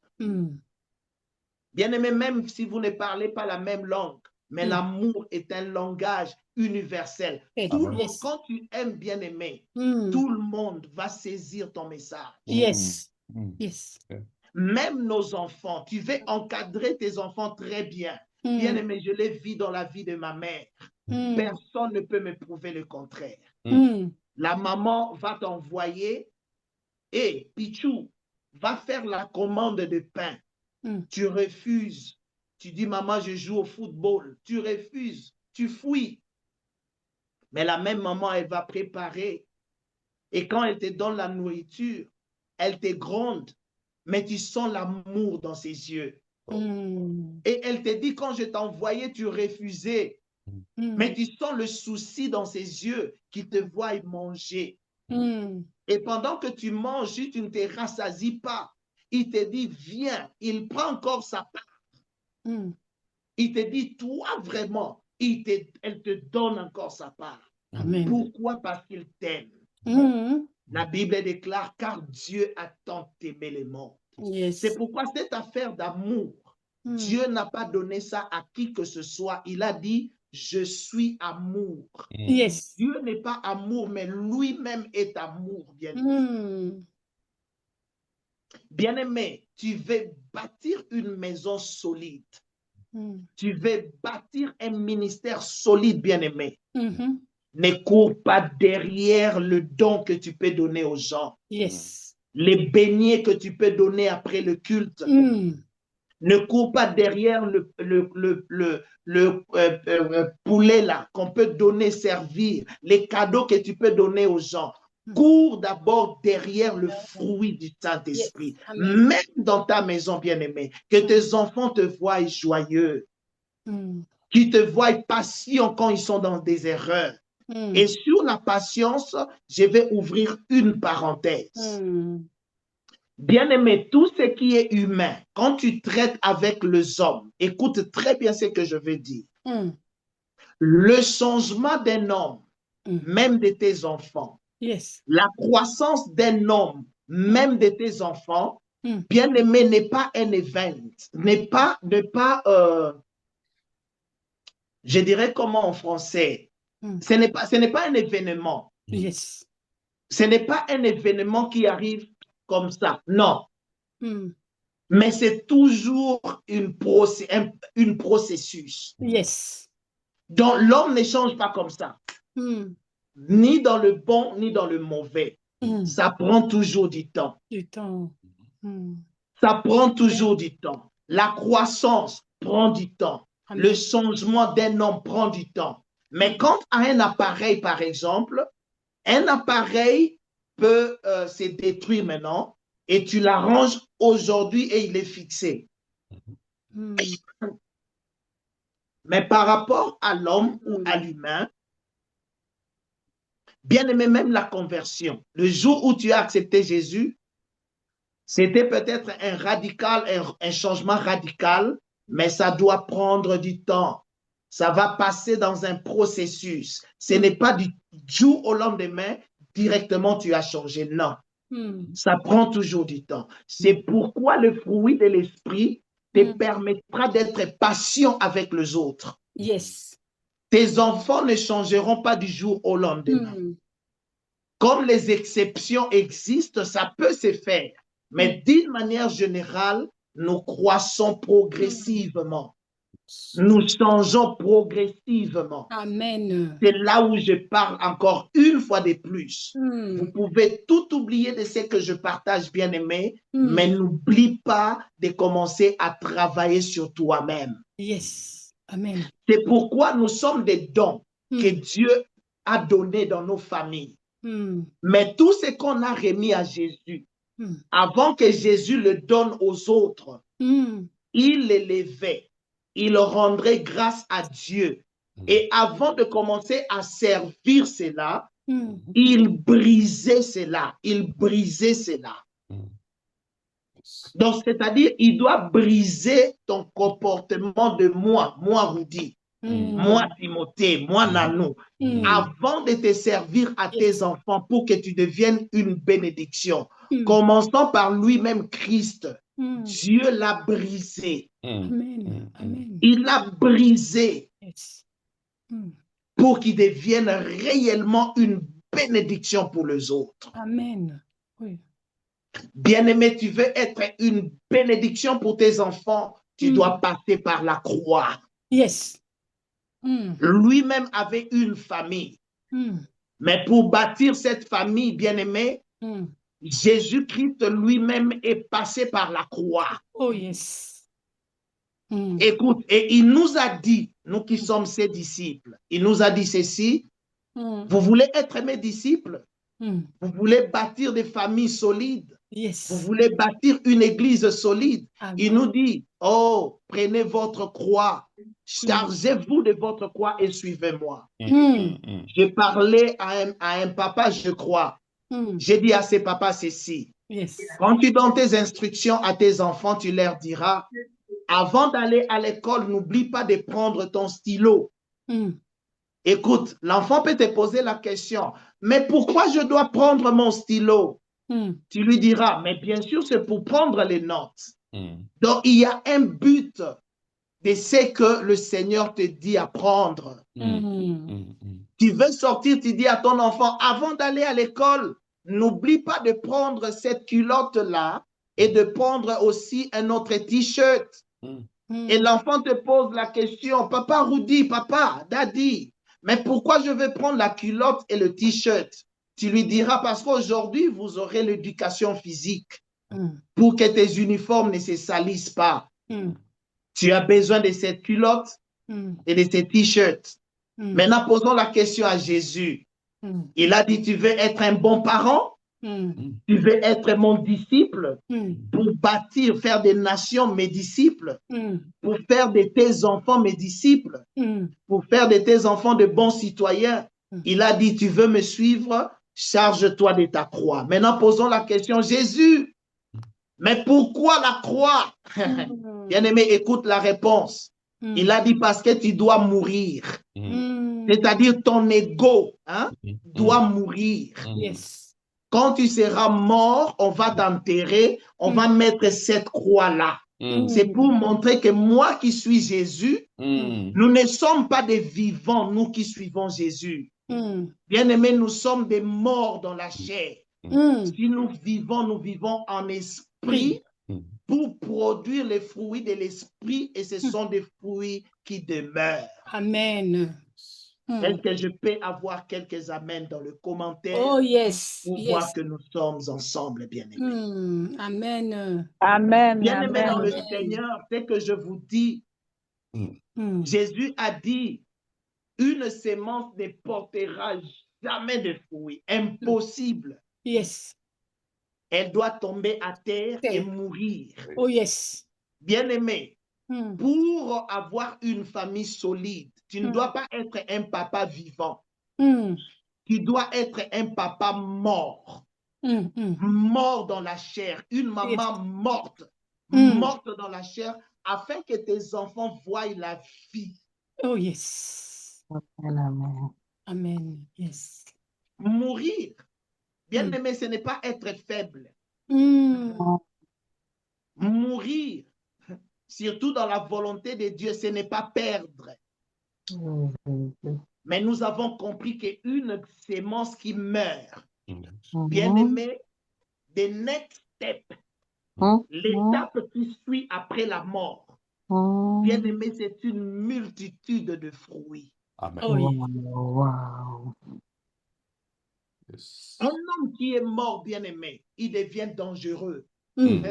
Bien-aimé, même si vous ne parlez pas la même langue, mais l'amour est un langage universel. Quand tu aimes bien-aimé, tout le monde va saisir ton message. Yes. Même nos enfants, tu veux encadrer tes enfants très bien. Bien-aimé, je l'ai vu dans la vie de ma mère. Personne ne peut me prouver le contraire. La maman va t'envoyer et Pichou va faire la commande de pain. Tu refuses. Tu dis, maman, je joue au football. Tu refuses. Tu fuis. Mais la même maman, elle va préparer. Et quand elle te donne la nourriture, elle te gronde. Mais tu sens l'amour dans ses yeux. Et elle te dit, quand je t'envoyais, tu refusais. Mais tu sens le souci dans ses yeux qui te voient manger. Et pendant que tu manges, si tu ne te rassasies pas, il te dit, viens. Il prend encore sa part. Il te dit, toi vraiment, elle te donne encore sa part. Amen. Pourquoi? Parce qu'il t'aime. La Bible déclare, car Dieu a tant aimé le monde. C'est pourquoi cette affaire d'amour, Dieu n'a pas donné ça à qui que ce soit. Il a dit, je suis amour. Dieu n'est pas amour, mais lui-même est amour, bien-aimé. Bien-aimé, tu veux bâtir une maison solide. Tu veux bâtir un ministère solide, bien-aimé. Ne cours pas derrière le don que tu peux donner aux gens. Les beignets que tu peux donner après le culte. Ne cours pas derrière le poulet là qu'on peut donner, servir. Les cadeaux que tu peux donner aux gens. Cours d'abord derrière le fruit du Saint-Esprit. Même dans ta maison, bien-aimée, que tes enfants te voient joyeux. Qu'ils te voient patient quand ils sont dans des erreurs. Et sur la patience, je vais ouvrir une parenthèse. Bien-aimé, tout ce qui est humain, quand tu traites avec les hommes, écoute très bien ce que je veux dire. Le changement d'un homme, même de tes enfants, la croissance d'un homme, même de tes enfants, bien-aimé, n'est pas un event, je dirais comment en français, ce n'est pas un événement. Ce n'est pas un événement qui arrive comme ça, non. Mais c'est toujours une processus. Donc l'homme ne change pas comme ça. Ni dans le bon, ni dans le mauvais. Ça prend toujours du temps. Ça prend toujours du temps. La croissance prend du temps. Le changement d'un homme prend du temps. Mais quand à un appareil, par exemple, un appareil peut se détruire maintenant et tu l'arranges aujourd'hui et il est fixé. Mais par rapport à l'homme ou à l'humain, bien aimé, même la conversion, le jour où tu as accepté Jésus, c'était peut-être un changement radical, mais ça doit prendre du temps. Ça va passer dans un processus. Ce n'est pas du jour au lendemain, directement tu as changé. Non. Ça prend toujours du temps. C'est pourquoi le fruit de l'esprit te permettra d'être patient avec les autres. Yes. Tes enfants ne changeront pas du jour au lendemain. Comme les exceptions existent, ça peut se faire. Mais d'une manière générale, nous croissons progressivement. Nous changeons progressivement. Amen. C'est là où je parle encore une fois de plus. Vous pouvez tout oublier de ce que je partage, bien-aimé, mais n'oublie pas de commencer à travailler sur toi-même. Yes. Amen. C'est pourquoi nous sommes des dons que Dieu a donnés dans nos familles. Mais tout ce qu'on a remis à Jésus, avant que Jésus le donne aux autres, il l'élevait. Il rendrait grâce à Dieu. Et avant de commencer à servir cela, il brisait cela. Il brisait cela. Donc, c'est-à-dire, il doit briser ton comportement de moi Rudy, moi Timothée, moi Nanou, avant de te servir à tes enfants pour que tu deviennes une bénédiction. Commençons par lui-même, Christ. Dieu l'a brisé. Amen. Amen. Il l'a brisé Yes. pour qu'il devienne réellement une bénédiction pour les autres. Amen. Oui. Bien-aimé, tu veux être une bénédiction pour tes enfants, tu dois passer par la croix. Yes. Lui-même avait une famille. Mais pour bâtir cette famille, bien-aimé, Jésus-Christ lui-même est passé par la croix. Oh, yes. Écoute, et il nous a dit, nous qui sommes ses disciples, il nous a dit ceci, vous voulez être mes disciples, vous voulez bâtir des familles solides, yes. Vous voulez bâtir une église solide. Amen. Il nous dit, oh, prenez votre croix, chargez-vous de votre croix et suivez-moi. J'ai parlé à un papa, je crois. J'ai dit à ses papas ceci. Yes. Quand tu donnes tes instructions à tes enfants, tu leur diras, avant d'aller à l'école, n'oublie pas de prendre ton stylo. Écoute, l'enfant peut te poser la question, mais pourquoi je dois prendre mon stylo? Tu lui diras, mais bien sûr, c'est pour prendre les notes. Donc, il y a un but de ce que le Seigneur te dit à prendre. Tu veux sortir, tu dis à ton enfant, avant d'aller à l'école, n'oublie pas de prendre cette culotte-là et de prendre aussi un autre t-shirt. Et l'enfant te pose la question, papa Rudy, papa, daddy, mais pourquoi je vais prendre la culotte et le t-shirt? Tu lui diras, parce qu'aujourd'hui, vous aurez l'éducation physique pour que tes uniformes ne se salissent pas. Tu as besoin de cette culotte et de ces t-shirts. Maintenant, posons la question à Jésus. Il a dit, tu veux être un bon parent? Tu veux être mon disciple pour bâtir, faire des nations mes disciples, pour faire de tes enfants mes disciples, pour faire de tes enfants de bons citoyens. Il a dit, tu veux me suivre? Charge-toi de ta croix. Maintenant, posons la question, Jésus, mais pourquoi la croix? Bien-aimé, écoute la réponse. Il a dit, parce que tu dois mourir. C'est-à-dire ton ego doit mourir. Yes. Quand tu seras mort, on va t'enterrer, on va mettre cette croix-là. C'est pour montrer que moi qui suis Jésus, nous ne sommes pas des vivants, nous qui suivons Jésus. Bien-aimés, nous sommes des morts dans la chair. Si nous vivons en esprit pour produire les fruits de l'esprit et ce sont des fruits qui demeurent. Amen. Est-ce que je peux avoir quelques amens dans le commentaire? Oh, yes. Pour voir que nous sommes ensemble, bien-aimés. Amen. Amen. Bien-aimés dans le Amen. Seigneur, c'est que je vous dis, Jésus a dit, une sémence ne portera jamais de fruits. Impossible. Yes. Elle doit tomber à terre et mourir. Oh, yes. Bien-aimé, pour avoir une famille solide, tu ne dois pas être un papa vivant. Tu dois être un papa mort. Mort dans la chair. Une maman morte. Morte dans la chair, afin que tes enfants voient la vie. Oh, yes. Amen. Amen. Yes. Mourir. Bien-aimé, ce n'est pas être faible. Mourir, surtout dans la volonté de Dieu, ce n'est pas perdre. Mais nous avons compris qu'une sémence qui meurt, Mm. bien-aimé, the next step, l'étape qui suit après la mort, bien-aimé, c'est une multitude de fruits. Amen. Oh, oui. Wow. Yes. Un homme qui est mort, bien-aimé, il devient dangereux. Mm.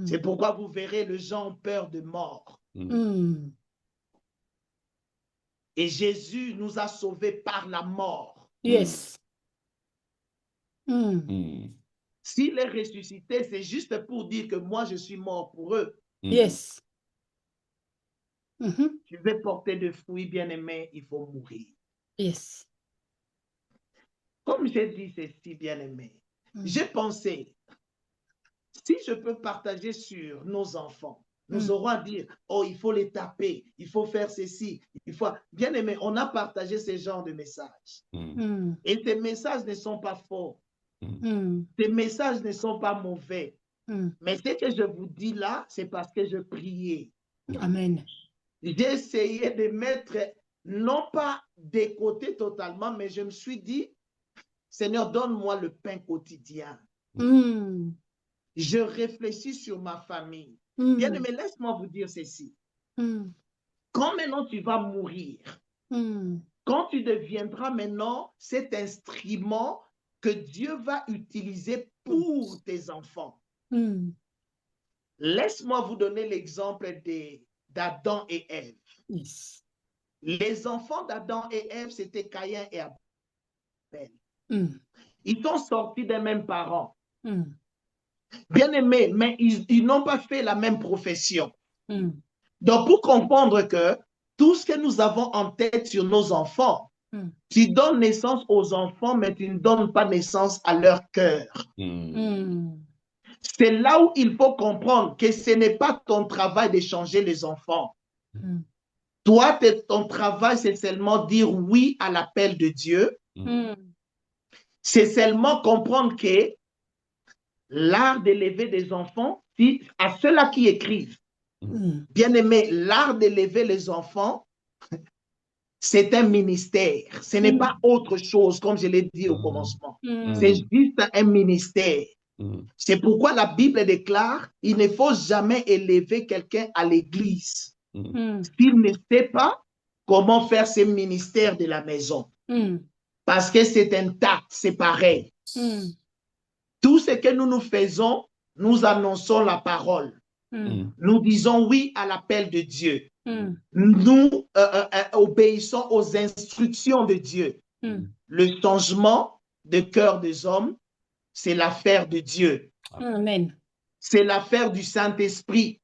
C'est pourquoi vous verrez, les gens ont peur de mort. Mm. Et Jésus nous a sauvés par la mort. Yes. Mm. Mm. S'il est ressuscité, c'est juste pour dire que moi, je suis mort pour eux. Mm. Yes. Mhm. Tu veux porter de fruits, bien-aimé, il faut mourir. Yes. Comme j'ai dit ceci, bien-aimé, j'ai pensé, si je peux partager sur nos enfants, nous aurons à dire, oh, il faut les taper, il faut faire ceci, il faut... Bien-aimé, on a partagé ce genre de messages. Mm. Et ces messages ne sont pas faux. Mm. Ces messages ne sont pas mauvais. Mm. Mais ce que je vous dis là, c'est parce que je priais. Amen. J'ai essayé de mettre, non pas de côté totalement, mais je me suis dit, Seigneur, donne-moi le pain quotidien. Mm. Je réfléchis sur ma famille. Mm. Bien-aimé, laisse-moi vous dire ceci. Mm. Quand maintenant tu vas mourir, quand tu deviendras maintenant cet instrument que Dieu va utiliser pour tes enfants, laisse-moi vous donner l'exemple d'Adam et Ève. Yes. Les enfants d'Adam et Ève, c'était Caïn et Abel. Mm. Ils sont sortis des mêmes parents. Mm. Bien aimés, mais ils n'ont pas fait la même profession. Mm. Donc, pour comprendre que tout ce que nous avons en tête sur nos enfants, tu donnes naissance aux enfants, mais tu ne donnes pas naissance à leur cœur. C'est là où il faut comprendre que ce n'est pas ton travail de changer les enfants. Toi, ton travail, c'est seulement dire oui à l'appel de Dieu. C'est seulement comprendre que l'art d'élever des enfants, à ceux-là qui écrivent, bien aimé, l'art d'élever les enfants, c'est un ministère. Ce n'est pas autre chose, comme je l'ai dit au commencement. C'est juste un ministère. C'est pourquoi la Bible déclare, il ne faut jamais élever quelqu'un à l'église s'il ne sait pas comment faire ce ministère de la maison. Parce que c'est un tact, c'est pareil. Tout ce que nous faisons, nous annonçons la parole. Nous disons oui à l'appel de Dieu. Nous obéissons aux instructions de Dieu. Le changement de cœur des hommes, c'est l'affaire de Dieu. Amen. C'est l'affaire du Saint-Esprit.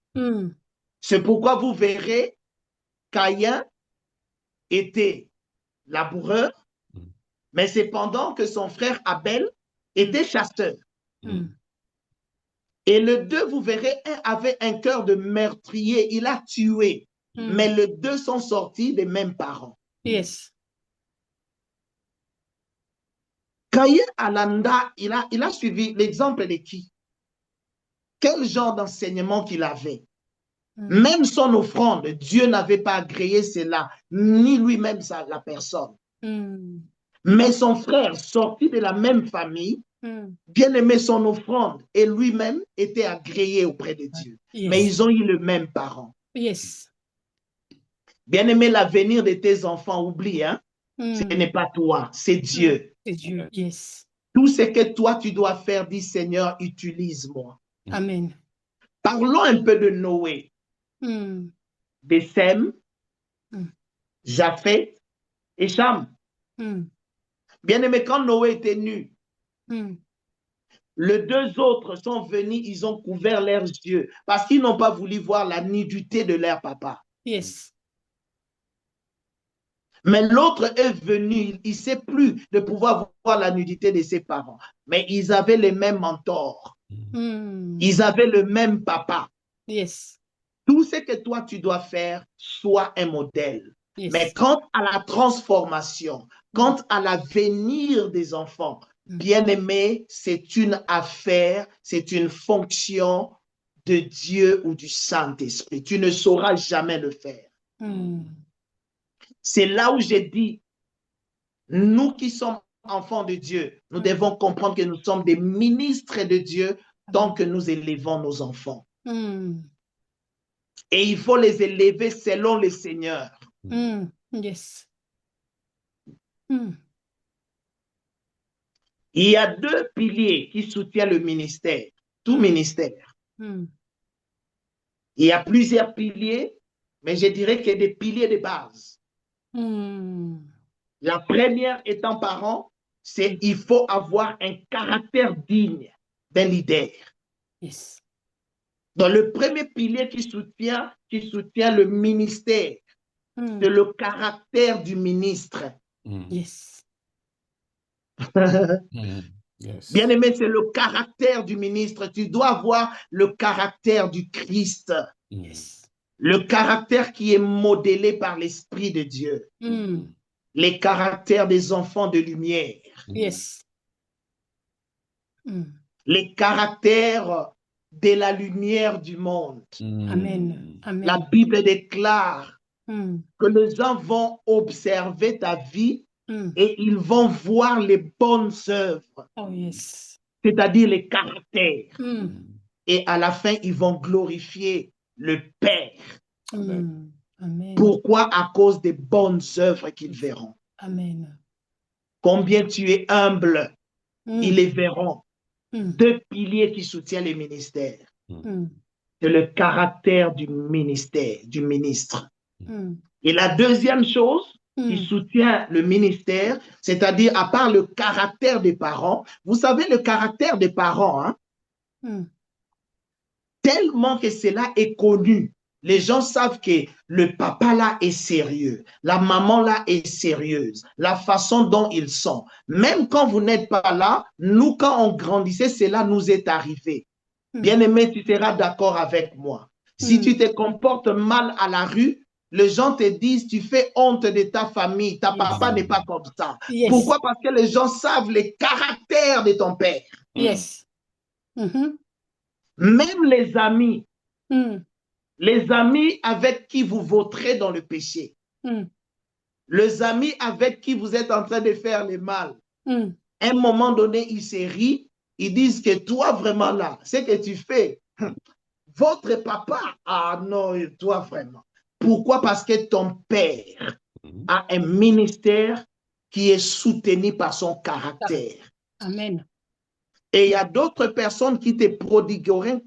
C'est pourquoi vous verrez, Caïn était laboureur, mais c'est pendant que son frère Abel était chasseur. Et les deux, vous verrez, un avait un cœur de meurtrier, il a tué. Mais les deux sont sortis des mêmes parents. Yes. Caïn Alanda, il a suivi l'exemple de qui? Quel genre d'enseignement qu'il avait? Même son offrande, Dieu n'avait pas agréé cela, ni lui-même la personne. Mais son frère, sorti de la même famille, bien aimé son offrande, et lui-même était agréé auprès de Dieu. Yes. Mais ils ont eu le même parent. Yes. Bien aimé, l'avenir de tes enfants, oublie, hein? Ce n'est pas toi, c'est Dieu. C'est Dieu. Yes. Tout ce que toi tu dois faire, dis Seigneur, utilise-moi. Amen. Parlons un peu de Noé, de Sem, Japheth et Cham. Bien aimé, quand Noé était nu, les deux autres sont venus, ils ont couvert leurs yeux parce qu'ils n'ont pas voulu voir la nudité de leur papa. Yes. Mais l'autre est venu, il ne sait plus de pouvoir voir la nudité de ses parents. Mais ils avaient les mêmes mentors. Ils avaient le même papa. Yes. Tout ce que toi tu dois faire, soit un modèle. Yes. Mais quant à la transformation, quant à l'avenir des enfants, bien-aimé, c'est une affaire, c'est une fonction de Dieu ou du Saint-Esprit. Tu ne sauras jamais le faire. C'est là où j'ai dit, nous qui sommes enfants de Dieu, nous devons comprendre que nous sommes des ministres de Dieu tant que nous élevons nos enfants. Et il faut les élever selon le Seigneur. Yes. Il y a deux piliers qui soutiennent le ministère, tout ministère. Il y a plusieurs piliers, mais je dirais qu'il y a des piliers de base. La première étant parent, c'est il faut avoir un caractère digne d'un leader. Yes. Donc, le premier pilier qui soutient le ministère, c'est le caractère du ministre. Yes. Yes. Bien-aimé, c'est le caractère du ministre. Tu dois avoir le caractère du Christ. Yes. Le caractère qui est modélé par l'Esprit de Dieu. Les caractères des enfants de lumière. Yes. Les caractères de la lumière du monde. Amen. Amen. La Bible déclare que les gens vont observer ta vie et ils vont voir les bonnes œuvres. Oh, yes. C'est-à-dire les caractères. Et à la fin, ils vont glorifier le Père. Amen. Pourquoi? À cause des bonnes œuvres qu'ils verront. Amen. Combien tu es humble, ils les verront. Deux piliers qui soutiennent les ministères. C'est le caractère du ministère, du ministre. Et la deuxième chose qui soutient le ministère, c'est-à-dire à part le caractère des parents, vous savez le caractère des parents, hein? Tellement que cela est connu. Les gens savent que le papa là est sérieux, la maman là est sérieuse, la façon dont ils sont. Même quand vous n'êtes pas là, nous, quand on grandissait, cela nous est arrivé. Bien-aimé, tu seras d'accord avec moi. Si tu te comportes mal à la rue, les gens te disent, tu fais honte de ta famille, ta papa n'est pas comme ça. Yes. Pourquoi? Parce que les gens savent les caractères de ton père. Yes. Même les amis avec qui vous vautrez dans le péché, les amis avec qui vous êtes en train de faire le mal, à un moment donné, ils se rient, ils disent que toi, vraiment là, ce que tu fais, votre papa, ah non, toi vraiment. Pourquoi? Parce que ton père a un ministère qui est soutenu par son caractère. Amen. Et il y a d'autres personnes qui te prodigueront,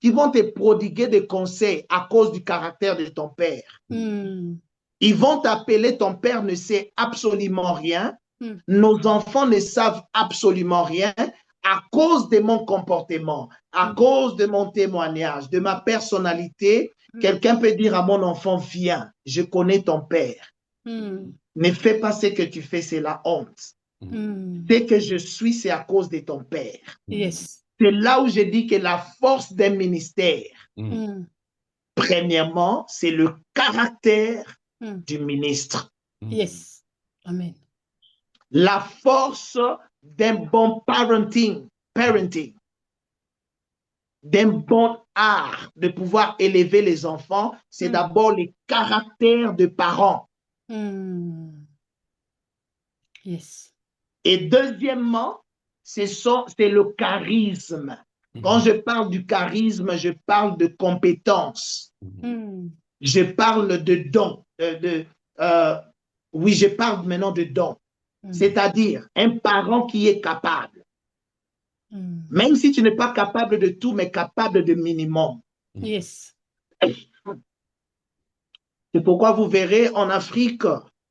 qui vont te prodiguer des conseils à cause du caractère de ton père. Ils vont t'appeler, ton père ne sait absolument rien, nos enfants ne savent absolument rien à cause de mon comportement, à cause de mon témoignage, de ma personnalité. Quelqu'un peut dire à mon enfant, viens, je connais ton père. Ne fais pas ce que tu fais, c'est la honte. Ce que je suis, c'est à cause de ton père. Yes. C'est là où je dis que la force d'un ministère, premièrement, c'est le caractère du ministre. Yes. Amen. La force d'un bon parenting, d'un bon art de pouvoir élever les enfants, c'est d'abord les caractères de parents. Yes. Et deuxièmement, c'est le charisme. Quand je parle du charisme, je parle de compétences. Je parle de dons. Oui, je parle maintenant de dons. C'est-à-dire un parent qui est capable. Même si tu n'es pas capable de tout, mais capable de minimum. Yes. C'est pourquoi vous verrez en Afrique,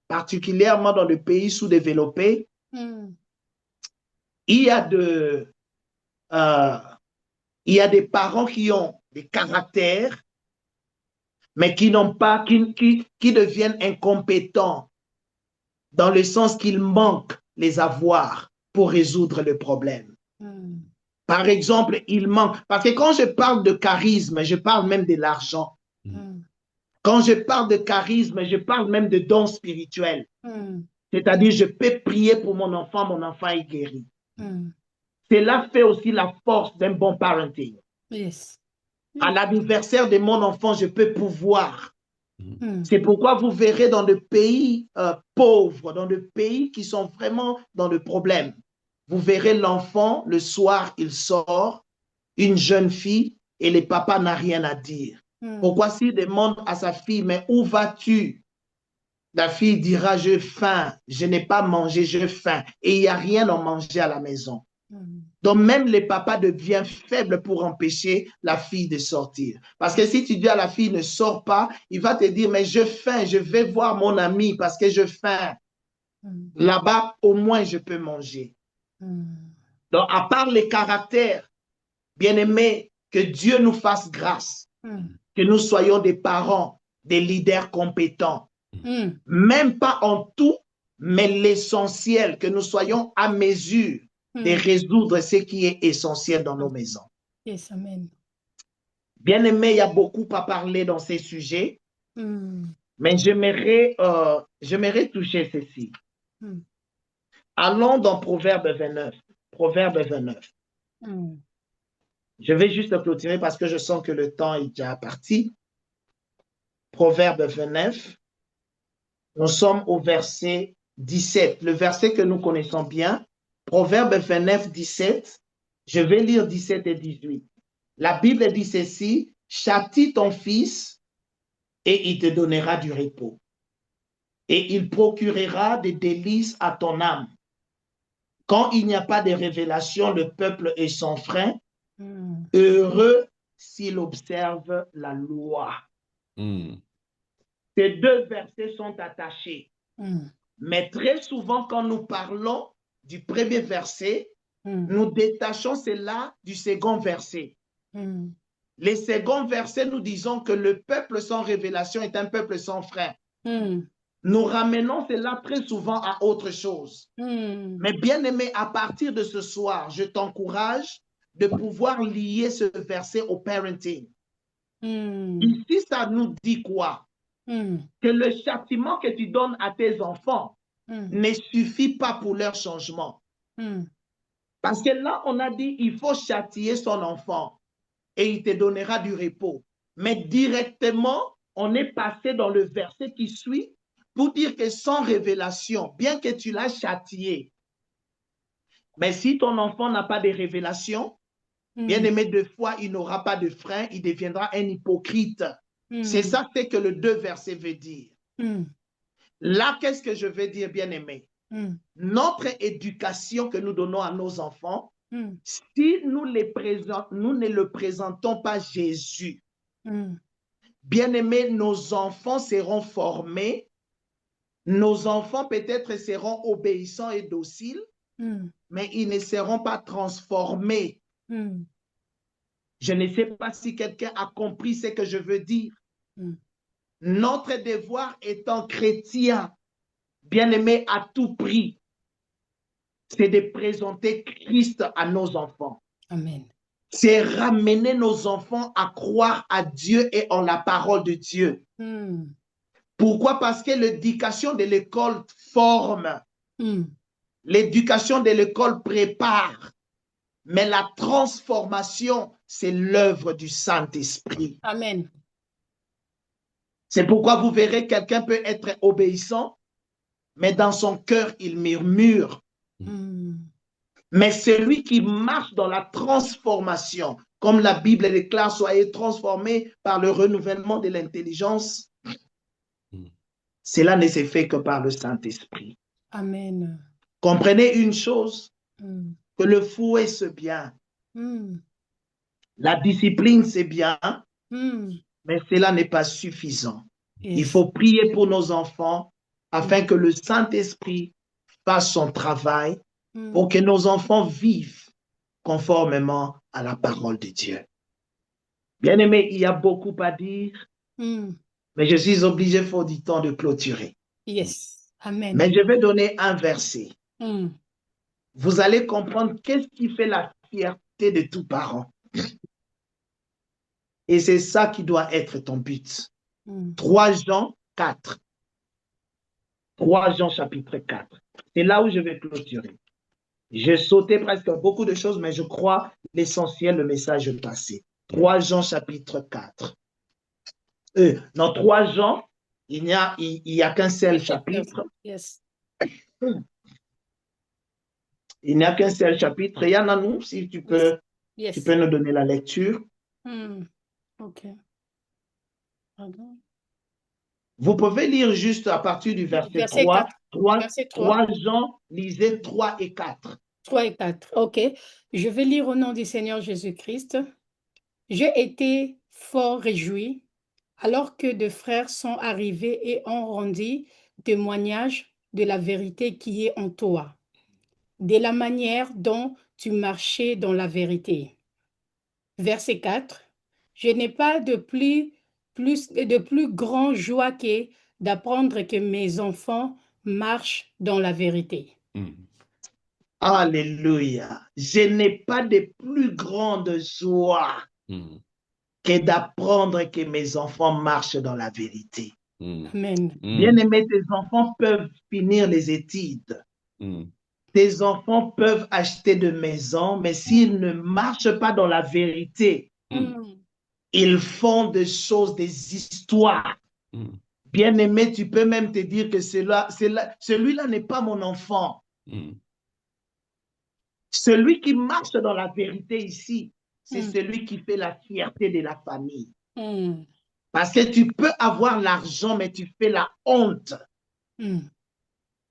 particulièrement dans les pays sous-développés, il y a des parents qui ont des caractères, mais qui n'ont pas, qui deviennent incompétents, dans le sens qu'ils manquent les avoirs pour résoudre le problème. Par exemple, il manque, parce que quand je parle de charisme, je parle même de l'argent. Quand je parle de charisme, je parle même de dons spirituels. C'est-à-dire, je peux prier pour mon enfant est guéri. Cela fait aussi la force d'un bon parenting. Yes. À l'anniversaire de mon enfant, je peux pouvoir C'est pourquoi vous verrez dans des pays pauvres, dans des pays qui sont vraiment dans le problème, vous verrez l'enfant, le soir, il sort, une jeune fille, et le papa n'a rien à dire. Pourquoi s'il demande à sa fille, mais où vas-tu? La fille dira, j'ai faim, je n'ai pas mangé, j'ai faim. Et il n'y a rien à manger à la maison. Donc même le papa devient faible pour empêcher la fille de sortir. Parce que si tu dis à la fille, ne sors pas, il va te dire, mais j'ai faim, je vais voir mon ami parce que j'ai faim. Là-bas, au moins, je peux manger. Donc, à part les caractères, bien-aimés, que Dieu nous fasse grâce, que nous soyons des parents, des leaders compétents, même pas en tout, mais l'essentiel, que nous soyons à mesure de résoudre ce qui est essentiel dans nos maisons. Yes, amen. Bien-aimé, il y a beaucoup à parler dans ces sujets, mais j'aimerais toucher ceci. Allons dans Proverbe 29. Proverbe 29. Je vais juste clôturer parce que je sens que le temps est déjà parti. Proverbe 29. Nous sommes au verset 17, le verset que nous connaissons bien. Proverbe 29, 17. Je vais lire 17 et 18. La Bible dit ceci, châtie ton fils et il te donnera du repos. Et il procurera des délices à ton âme. Quand il n'y a pas de révélation, le peuple est sans frein. Heureux s'il observe la loi. Ces deux versets sont attachés. Mais très souvent, quand nous parlons du premier verset, nous détachons cela du second verset. Les seconds versets, nous disons que le peuple sans révélation est un peuple sans frein. Nous ramenons cela très souvent à autre chose. Mais bien aimé, à partir de ce soir, je t'encourage de pouvoir lier ce verset au parenting. Ici, ça nous dit quoi? Que le châtiment que tu donnes à tes enfants ne suffit pas pour leur changement. Parce que là, on a dit, il faut châtier son enfant et il te donnera du repos. Mais directement, on est passé dans le verset qui suit pour dire que sans révélation, bien que tu l'as châtié, mais si ton enfant n'a pas de révélation, bien aimé, deux fois, il n'aura pas de frein, il deviendra un hypocrite. C'est ça que le deux versets veut dire. Là, qu'est-ce que je veux dire, bien aimé? Notre éducation que nous donnons à nos enfants, si nous ne le présentons pas Jésus, bien aimé, nos enfants seront formés, nos enfants peut-être seront obéissants et dociles, mais ils ne seront pas transformés. Je ne sais pas si quelqu'un a compris ce que je veux dire. Notre devoir étant chrétien, bien-aimé à tout prix, c'est de présenter Christ à nos enfants. Amen. C'est ramener nos enfants à croire à Dieu et en la parole de Dieu. Pourquoi? Parce que l'éducation de l'école forme. L'éducation de l'école prépare. Mais la transformation, c'est l'œuvre du Saint-Esprit. Amen. C'est pourquoi vous verrez quelqu'un peut être obéissant, mais dans son cœur, il murmure. Mais celui qui marche dans la transformation, comme la Bible déclare, soyez transformés par le renouvellement de l'intelligence, cela ne se fait que par le Saint-Esprit. Amen. Comprenez une chose, que le fouet, c'est bien. La discipline, c'est bien, mais cela n'est pas suffisant. Il faut prier pour nos enfants afin que le Saint-Esprit fasse son travail pour que nos enfants vivent conformément à la parole de Dieu. Bien-aimé, il y a beaucoup à dire, mais je suis obligé, faute du temps, de clôturer. Yes. Amen. Mais je vais donner un verset. Vous allez comprendre qu'est-ce qui fait la fierté de tout parent. Et c'est ça qui doit être ton but. 3 Jean 4. 3 Jean chapitre 4. C'est là où je vais clôturer. J'ai sauté presque beaucoup de choses, mais je crois l'essentiel, le message est passé. 3 Jean chapitre 4. Dans 3 Jean, il n'y a qu'un seul chapitre. Yes. Il n'y a qu'un seul chapitre. Il y en a, nous, si tu peux, Yes. tu peux nous donner la lecture. OK. Pardon. Vous pouvez lire juste à partir du verset 3. 4. Verset 3. 3 Jean, lisez 3 et 4. 3 et 4. OK. Je vais lire au nom du Seigneur Jésus-Christ. J'ai été fort réjoui alors que deux frères sont arrivés et ont rendu témoignage de la vérité qui est en toi, de la manière dont tu marchais dans la vérité. Verset 4. Je n'ai pas de plus grande joie que d'apprendre que mes enfants marchent dans la vérité. Alléluia. Je n'ai pas de plus grande joie que d'apprendre que mes enfants marchent dans la vérité. Amen. Bien-aimés, tes enfants peuvent finir les études. Tes enfants peuvent acheter de maisons, mais s'ils ne marchent pas dans la vérité, ils font des choses, des histoires. Bien-aimé, tu peux même te dire que celui-là n'est pas mon enfant. Celui qui marche dans la vérité ici, c'est celui qui fait la fierté de la famille. Parce que tu peux avoir l'argent, mais tu fais la honte.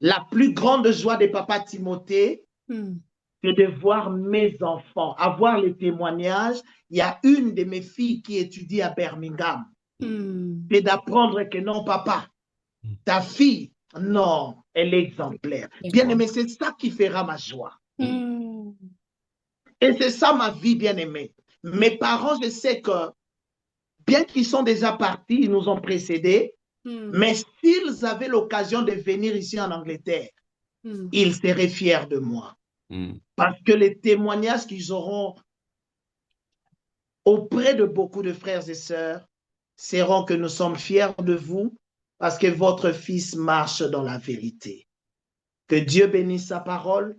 La plus grande joie de papa Timothée, c'est de voir mes enfants, avoir les témoignages. Il y a une de mes filles qui étudie à Birmingham. C'est d'apprendre que non, papa, ta fille, non, elle est exemplaire. Bien-aimé, c'est ça qui fera ma joie. Et c'est ça ma vie, bien-aimé. Mes parents, je sais que, bien qu'ils sont déjà partis, ils nous ont précédés, mais s'ils avaient l'occasion de venir ici en Angleterre, ils seraient fiers de moi. Parce que les témoignages qu'ils auront auprès de beaucoup de frères et sœurs seront que nous sommes fiers de vous parce que votre fils marche dans la vérité. Que Dieu bénisse sa parole.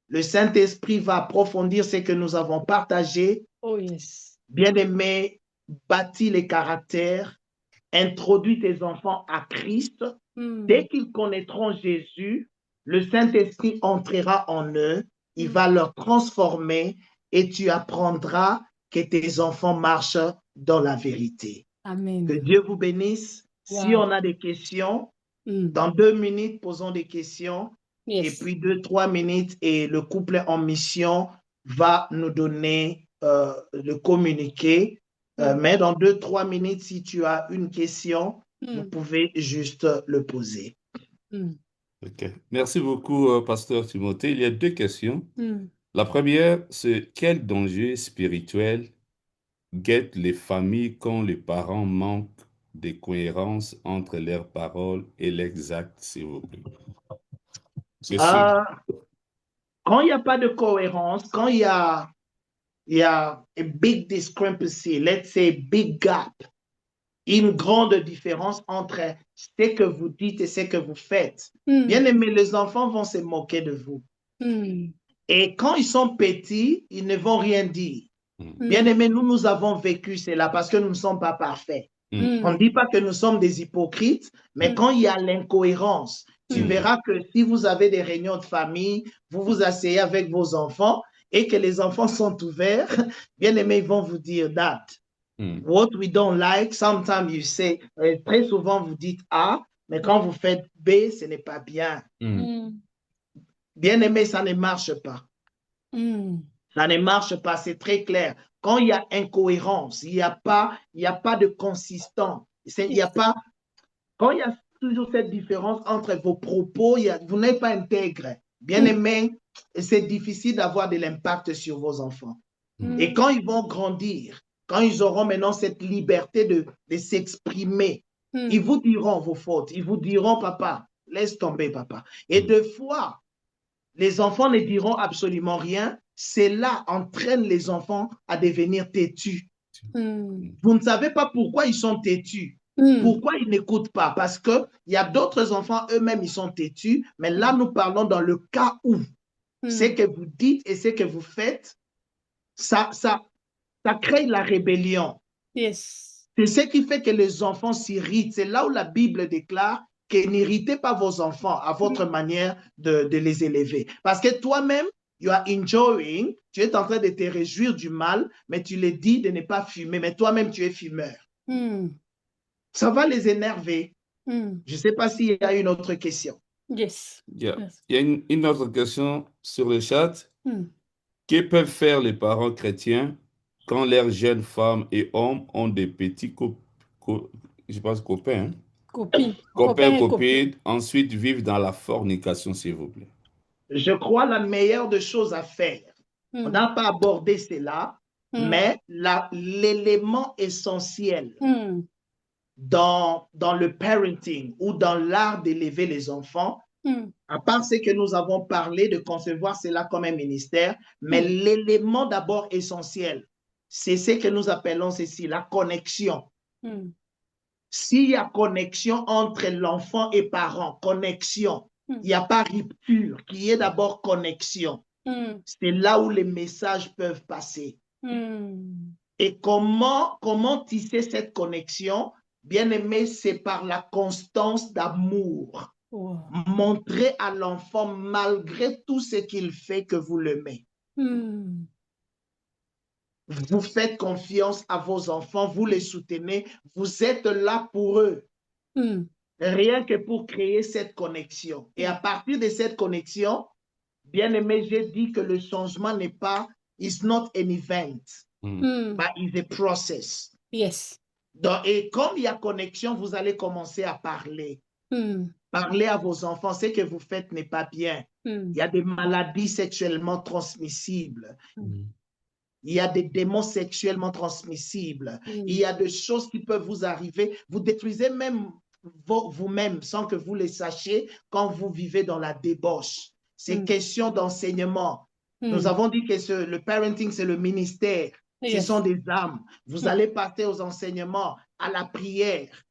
Le Saint-Esprit va approfondir ce que nous avons partagé. Oh yes. Bien-aimé, bâtis les caractères, introduis tes enfants à Christ. Dès qu'ils connaîtront Jésus, le Saint-Esprit entrera en eux, il va leur transformer et tu apprendras que tes enfants marchent dans la vérité. Amen. Que Dieu vous bénisse. Wow. Si on a des questions, dans 2 minutes, posons des questions. Yes. Et puis 2-3 minutes et le couple en mission va nous donner le communiqué. Mais dans 2-3 minutes, si tu as une question, vous pouvez juste le poser. Ok. Merci beaucoup, Pasteur Timothée. Il y a 2 questions. La première, c'est quel danger spirituel guette les familles quand les parents manquent de cohérence entre leurs paroles et leurs actes, s'il vous plaît? Quand il n'y a pas de cohérence, quand il y a a big discrepancy, let's say big gap, une grande différence entre ce que vous dites et ce que vous faites. Bien aimé, les enfants vont se moquer de vous. Et quand ils sont petits, ils ne vont rien dire. Bien aimé, nous avons vécu cela parce que nous ne sommes pas parfaits. On ne dit pas que nous sommes des hypocrites, mais quand il y a l'incohérence, tu verras que si vous avez des réunions de famille, vous vous asseyez avec vos enfants et que les enfants sont ouverts, bien aimé, ils vont vous dire that. What we don't like, sometimes you say, très souvent vous dites A, mais quand vous faites B, ce n'est pas bien. Bien aimé, ça ne marche pas. Ça ne marche pas, c'est très clair. Quand il y a incohérence, il n'y a pas de consistance. Quand il y a toujours cette différence entre vos propos, vous n'êtes pas intègre. Bien aimé, c'est difficile d'avoir de l'impact sur vos enfants. Et quand ils vont grandir, quand ils auront maintenant cette liberté de s'exprimer, ils vous diront vos fautes. Ils vous diront, papa, laisse tomber, papa. Et deux fois, les enfants ne diront absolument rien. Cela entraîne les enfants à devenir têtus. Vous ne savez pas pourquoi ils sont têtus. Pourquoi ils n'écoutent pas? Parce qu'il y a d'autres enfants, eux-mêmes, ils sont têtus. Mais là, nous parlons dans le cas où ce que vous dites et ce que vous faites, ça crée la rébellion. Yes. C'est ce qui fait que les enfants s'irritent. C'est là où la Bible déclare que n'irritez pas vos enfants à votre manière de les élever. Parce que toi-même, you are enjoying, tu es en train de te réjouir du mal, mais tu les dis de ne pas fumer, mais toi-même, tu es fumeur. Ça va les énerver. Je ne sais pas s'il y a une autre question. Yes. Yeah. Yes. Il y a une autre question sur le chat. Que peuvent faire les parents chrétiens quand leurs jeunes femmes et hommes ont des petits je pense copains, hein? Copine. Copains, Copain et copines, ensuite vivent dans la fornication, s'il vous plaît. Je crois la meilleure des choses à faire. On n'a pas abordé cela, mais l'élément essentiel dans le parenting ou dans l'art d'élever les enfants, à part ce que nous avons parlé de concevoir cela comme un ministère, mais l'élément d'abord essentiel, c'est ce que nous appelons ceci, la connexion. S'il y a connexion entre l'enfant et parent, connexion, il n'y a pas rupture, qu'il y ait d'abord connexion. C'est là où les messages peuvent passer. Et comment tisser cette connexion? Bien aimé, c'est par la constance d'amour. Montrer à l'enfant, malgré tout ce qu'il fait, que vous l'aimez. Vous faites confiance à vos enfants, vous les soutenez, vous êtes là pour eux. Rien que pour créer cette connexion. Et à partir de cette connexion, bien aimé, j'ai dit que le changement n'est pas, it's not an event, but it's a process. Yes. Donc, et comme il y a connexion, vous allez commencer à parler. Parlez à vos enfants, ce que vous faites n'est pas bien. Il y a des maladies sexuellement transmissibles. Il y a des démons sexuellement transmissibles. Il y a des choses qui peuvent vous arriver. Vous détruisez même vous-même sans que vous les sachiez quand vous vivez dans la débauche. C'est question d'enseignement. Nous avons dit que le parenting, c'est le ministère. Ce sont des âmes. Vous allez passer aux enseignements, à la prière.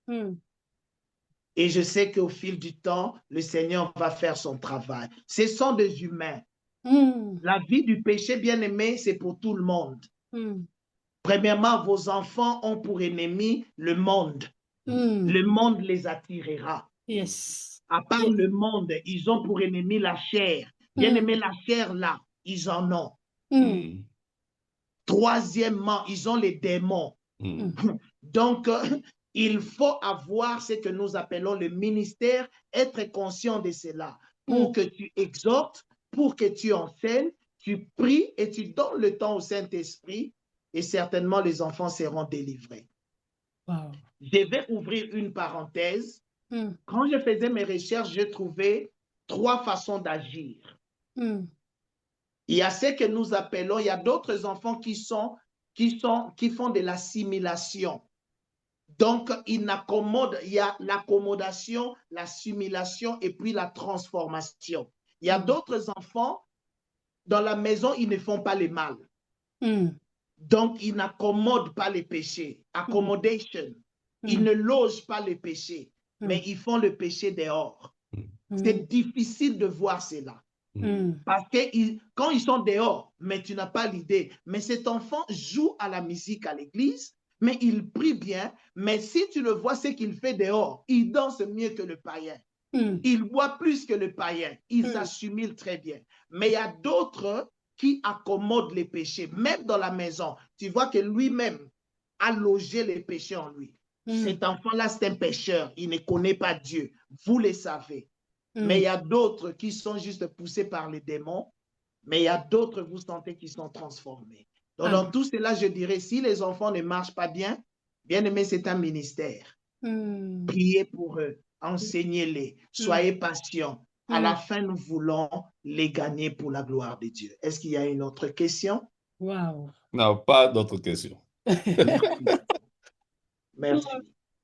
Et je sais qu'au fil du temps, le Seigneur va faire son travail. Ce sont des humains. La vie du péché, bien aimé, c'est pour tout le monde. Premièrement, vos enfants ont pour ennemi le monde. Le monde les attirera. Yes. À part le monde, ils ont pour ennemi la chair. Bien aimé, la chair là, ils en ont. Troisièmement, ils ont les démons. Donc, il faut avoir ce que nous appelons le ministère, être conscient de cela, pour que tu exhortes, pour que tu enseignes, tu pries et tu donnes le temps au Saint-Esprit et certainement les enfants seront délivrés. Wow. Je vais ouvrir une parenthèse. Quand je faisais mes recherches, j'ai trouvé 3 façons d'agir. Il y a ce que nous appelons, il y a d'autres enfants qui font de l'assimilation. Donc, il y a l'accommodation, l'assimilation et puis la transformation. Il y a d'autres enfants, dans la maison, ils ne font pas le mal. Donc, ils n'accommodent pas les péchés. Accommodation. Ils ne logent pas les péchés, mais ils font le péché dehors. C'est difficile de voir cela. Parce que quand ils sont dehors, mais tu n'as pas l'idée, mais cet enfant joue à la musique à l'église, mais il prie bien, mais si tu le vois, ce qu'il fait dehors, il danse mieux que le païen. Il boit plus que le païen. Il s'assimile très bien. Mais il y a d'autres qui accommodent les péchés, même dans la maison. Tu vois que lui-même a logé les péchés en lui. Cet enfant-là, c'est un pécheur. Il ne connaît pas Dieu. Vous le savez. Mais il y a d'autres qui sont juste poussés par les démons. Mais il y a d'autres, vous sentez, qui sont transformés. Donc, dans tout cela, je dirais, si les enfants ne marchent pas bien, bien aimé, c'est un ministère. Priez pour eux, enseignez-les, soyez patients. À la fin, nous voulons les gagner pour la gloire de Dieu. Est-ce qu'il y a une autre question? Wow. Non, pas d'autres questions. Merci.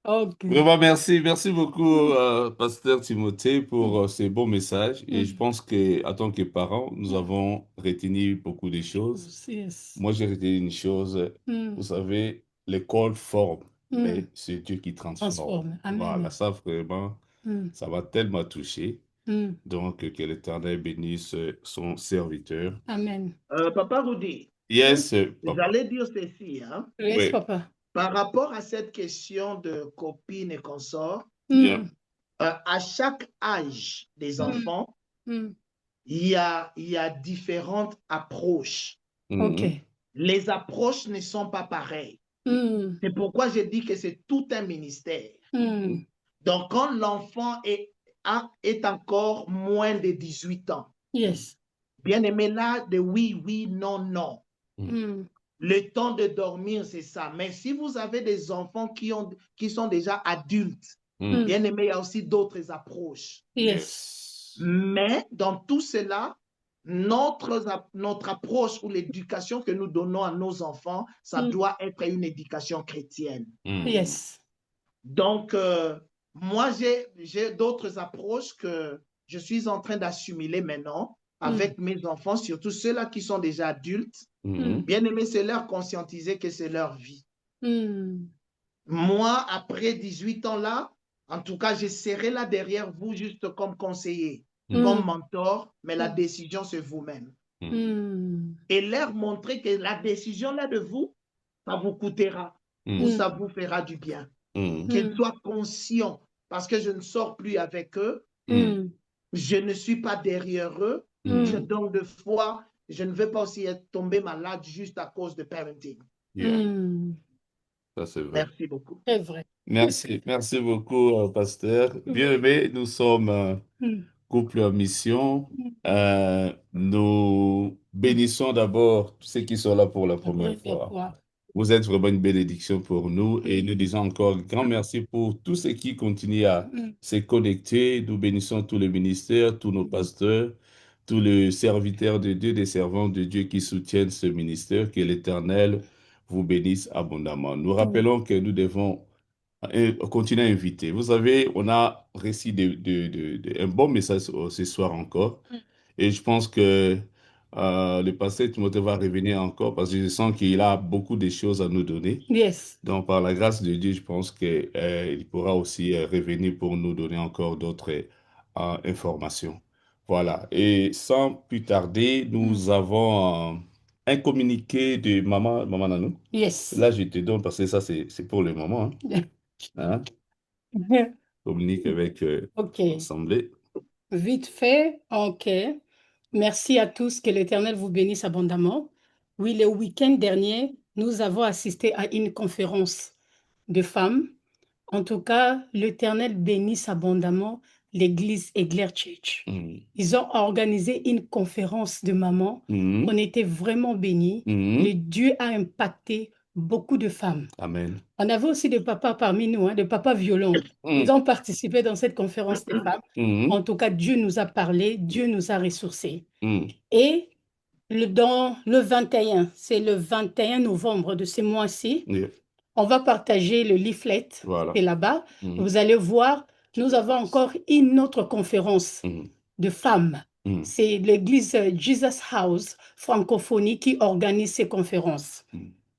Okay. Vraiment, merci. Merci beaucoup, Pasteur Timothée, pour ces beaux messages. Et je pense qu'en tant que parents, nous avons retenu beaucoup de choses. Yes. Moi, j'ai retenu une chose. Vous savez, l'école forme, mais c'est Dieu qui transforme. Amen. Voilà, ça vraiment, ça m'a tellement touché. Donc, que l'Éternel bénisse son serviteur. Amen. Papa Rudy. Yes, papa. J'allais dire ceci. Hein? Yes, Oui. papa. Par rapport à cette question de copines et consorts, Yeah. à chaque âge des enfants, il y a différentes approches. OK. Les approches ne sont pas pareilles. C'est pourquoi je dis que c'est tout un ministère. Donc, quand l'enfant est encore moins de 18 ans, Yes. bien aimé là, de oui, oui, non, non. Le temps de dormir, c'est ça. Mais si vous avez des enfants qui sont déjà adultes, bien aimé, il y a aussi d'autres approches. Yes. Mais dans tout cela, notre approche ou l'éducation que nous donnons à nos enfants, ça doit être une éducation chrétienne. Yes. Donc, moi, j'ai d'autres approches que je suis en train d'assimiler maintenant avec mes enfants, surtout ceux-là qui sont déjà adultes. Bien aimé, c'est leur conscientiser que c'est leur vie. Moi, après 18 ans là, en tout cas, je serai là derrière vous juste comme conseiller, comme mentor, mais la décision, c'est vous-même. Et leur montrer que la décision là de vous, ça vous coûtera ou ça vous fera du bien. Qu'ils soient conscients, parce que je ne sors plus avec eux, je ne suis pas derrière eux, donc de fois, je ne veux pas aussi être tombé malade juste à cause de parenting. Yeah. Ça, c'est vrai. Merci beaucoup. C'est vrai. Merci beaucoup, pasteur. Bien aimé, nous sommes couple en mission. Nous bénissons d'abord tous ceux qui sont là pour la première fois. Vous êtes vraiment une bénédiction pour nous et nous disons encore grand merci pour tous ceux qui continuent à se connecter. Nous bénissons tous les ministères, tous nos pasteurs, tous les serviteurs de Dieu, des servants de Dieu qui soutiennent ce ministère. Que l'Éternel vous bénisse abondamment. Nous rappelons que nous devons continuer à inviter. Vous savez, on a reçu un bon message ce soir encore. Et je pense que le pasteur Timothée va revenir encore parce que je sens qu'il a beaucoup de choses à nous donner. Yes. Donc, par la grâce de Dieu, je pense qu'il pourra aussi revenir pour nous donner encore d'autres informations. Voilà. Et sans plus tarder, nous avons un communiqué de Maman Nanou. Yes. Là, je te donne parce que ça, c'est pour le moment. Hein? Communique avec l'Assemblée. Vite fait, OK. Merci à tous, que l'Éternel vous bénisse abondamment. Oui, le week-end dernier, nous avons assisté à une conférence de femmes. En tout cas, l'Éternel bénisse abondamment l'église Egler Church. Ils ont organisé une conférence de mamans. On était vraiment bénis. Le Dieu a impacté beaucoup de femmes. Amen. On avait aussi des papas parmi nous, des papas violents. Ils ont participé dans cette conférence des femmes. En tout cas, Dieu nous a parlé, Dieu nous a ressourcés. Et dans le 21, c'est le 21 novembre de ce mois-ci, on va partager le leaflet. Voilà. Et là-bas, vous allez voir, nous avons encore une autre conférence de femmes. C'est l'église Jesus House Francophonie qui organise ces conférences.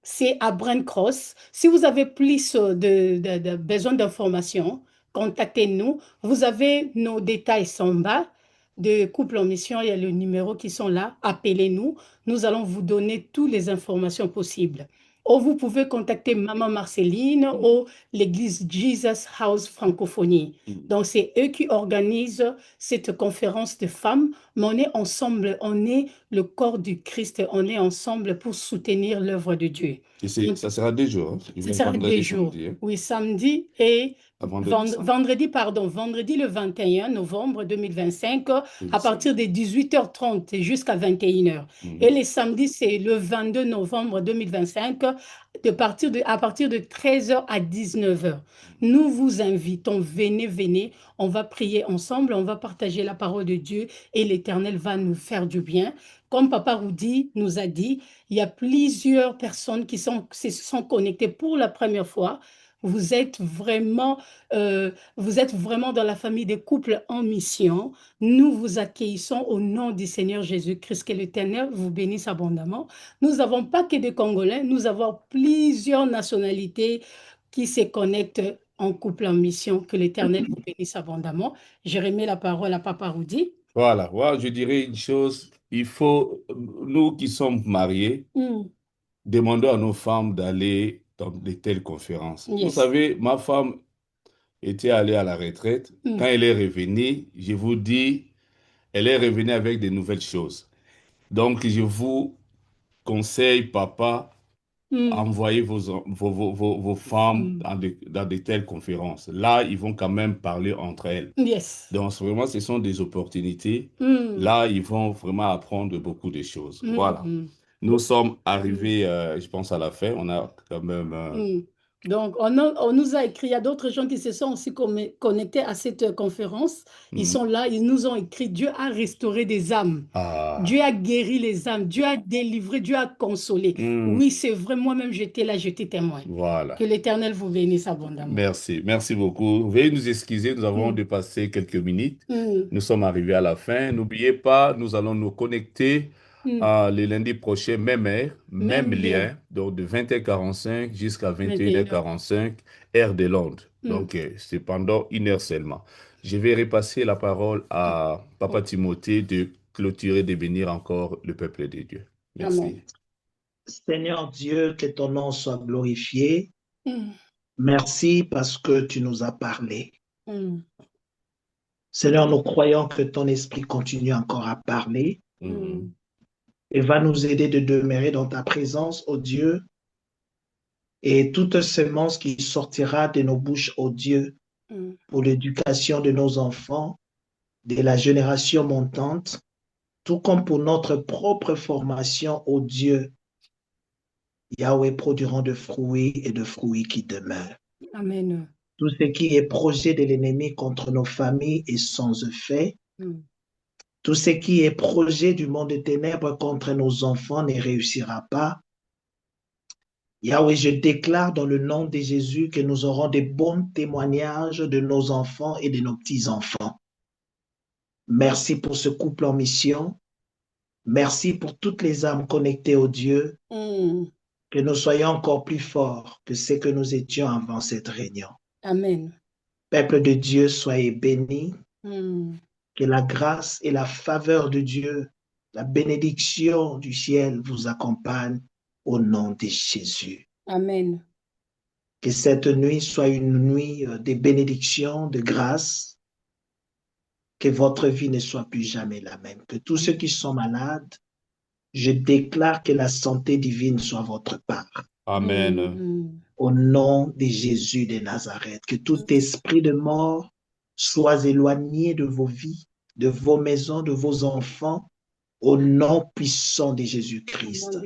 C'est à Brent Cross. Si vous avez plus de besoin d'informations, contactez-nous. Vous avez nos détails en bas. De Couple en Mission, il y a le numéro qui sont là. Appelez-nous. Nous allons vous donner toutes les informations possibles. Ou vous pouvez contacter Maman Marceline ou l'église Jesus House Francophonie. Donc, c'est eux qui organisent cette conférence de femmes, mais on est ensemble, on est le corps du Christ, on est ensemble pour soutenir l'œuvre de Dieu. Et ça sera 2 jours. Ça sera 2 jours. Samedi, oui, samedi et vendredi le 21 novembre 2025, à partir de 18h30 jusqu'à 21h. Et les samedis, c'est le 22 novembre 2025, à partir de 13h à 19h. Nous vous invitons, venez, on va prier ensemble, on va partager la parole de Dieu et l'Éternel va nous faire du bien. Comme Papa Rudy nous a dit, il y a plusieurs personnes qui se sont connectées pour la première fois. Vous êtes vraiment dans la famille des couples en mission. Nous vous accueillons au nom du Seigneur Jésus-Christ. Que l'Éternel vous bénisse abondamment. Nous n'avons pas que des Congolais, nous avons plusieurs nationalités qui se connectent en couple en mission. Que l'Éternel vous bénisse abondamment. Je remets la parole à Papa Rudy. Voilà, je dirais une chose. Il faut, nous qui sommes mariés, demandons à nos femmes d'aller dans de telles conférences. Vous Yes. savez, ma femme était allée à la retraite. Quand elle est revenue, je vous dis, elle est revenue avec de nouvelles choses. Donc, je vous conseille, papa, envoyez vos femmes dans de telles conférences. Là, ils vont quand même parler entre elles. Yes. Donc, vraiment, ce sont des opportunités. Là, ils vont vraiment apprendre beaucoup de choses. Voilà. Nous sommes arrivés, je pense, à la fin. On a quand même... Donc, on nous a écrit, il y a d'autres gens qui se sont aussi connectés à cette conférence. Ils sont là, ils nous ont écrit, Dieu a restauré des âmes. Dieu a guéri les âmes, Dieu a délivré, Dieu a consolé. Oui, c'est vrai, moi-même j'étais là, j'étais témoin. Voilà. Que l'Éternel vous bénisse abondamment. Merci, merci beaucoup. Veuillez nous excuser, nous avons dépassé quelques minutes. Nous sommes arrivés à la fin. N'oubliez pas, nous allons nous connecter le lundi prochain, même heure, même lien, donc de 20h45 jusqu'à 21h45, heure de Londres. Donc, c'est pendant 1 heure seulement. Je vais repasser la parole à Papa Timothée de clôturer, de bénir encore le peuple de Dieu. Merci. Amen. Seigneur Dieu, que ton nom soit glorifié. Merci parce que tu nous as parlé. Seigneur, nous croyons que ton esprit continue encore à parler et va nous aider de demeurer dans ta présence, ô Dieu, et toute semence qui sortira de nos bouches, ô Dieu, pour l'éducation de nos enfants, de la génération montante, tout comme pour notre propre formation, ô Dieu, Yahweh produiront de fruits et de fruits qui demeurent. Amen. Tout ce qui est projet de l'ennemi contre nos familles est sans effet. Tout ce qui est projet du monde des ténèbres contre nos enfants ne réussira pas. Yahweh, je déclare dans le nom de Jésus que nous aurons des bons témoignages de nos enfants et de nos petits-enfants. Merci pour ce couple en mission. Merci pour toutes les âmes connectées au Dieu. Que nous soyons encore plus forts que ce que nous étions avant cette réunion. Amen. Peuple de Dieu, soyez bénis. Que la grâce et la faveur de Dieu, la bénédiction du ciel vous accompagne au nom de Jésus. Amen. Que cette nuit soit une nuit de bénédiction, de grâce. Que votre vie ne soit plus jamais la même. Que tous ceux qui sont malades, je déclare que la santé divine soit votre part. Amen. Au nom de Jésus de Nazareth, que tout esprit de mort soit éloigné de vos vies, de vos maisons, de vos enfants, au nom puissant de Jésus-Christ.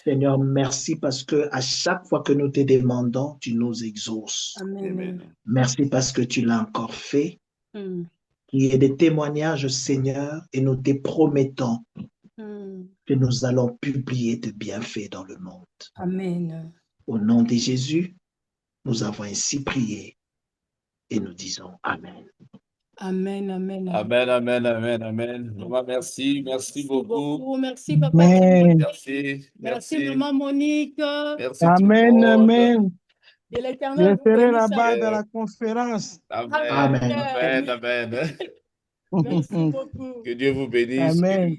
Seigneur, merci parce que à chaque fois que nous te demandons, tu nous exauces. Amen. Merci parce que tu l'as encore fait. Il y ait des témoignages, Seigneur, et nous te promettons que nous allons publier tes bienfaits dans le monde. Amen. Au nom de Jésus, nous avons ainsi prié et nous disons Amen. Amen, amen. Amen, amen, amen, amen. Maman, merci beaucoup. Merci, papa. Merci, maman Monique. Merci amen, amen. Et Je l'Éternel vous serai bénisse. là-bas dans la conférence. Amen, Amen. amen, amen. Merci beaucoup. Que Dieu vous bénisse. Amen.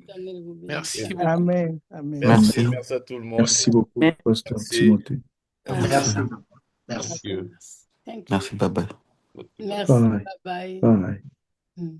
Merci. Amen. Amen. Merci. Merci à tout le monde. Merci beaucoup, Pasteur Timothée. Merci. Merci. Thank you. Merci, bye bye. Merci. Bye bye. Bye. Mm.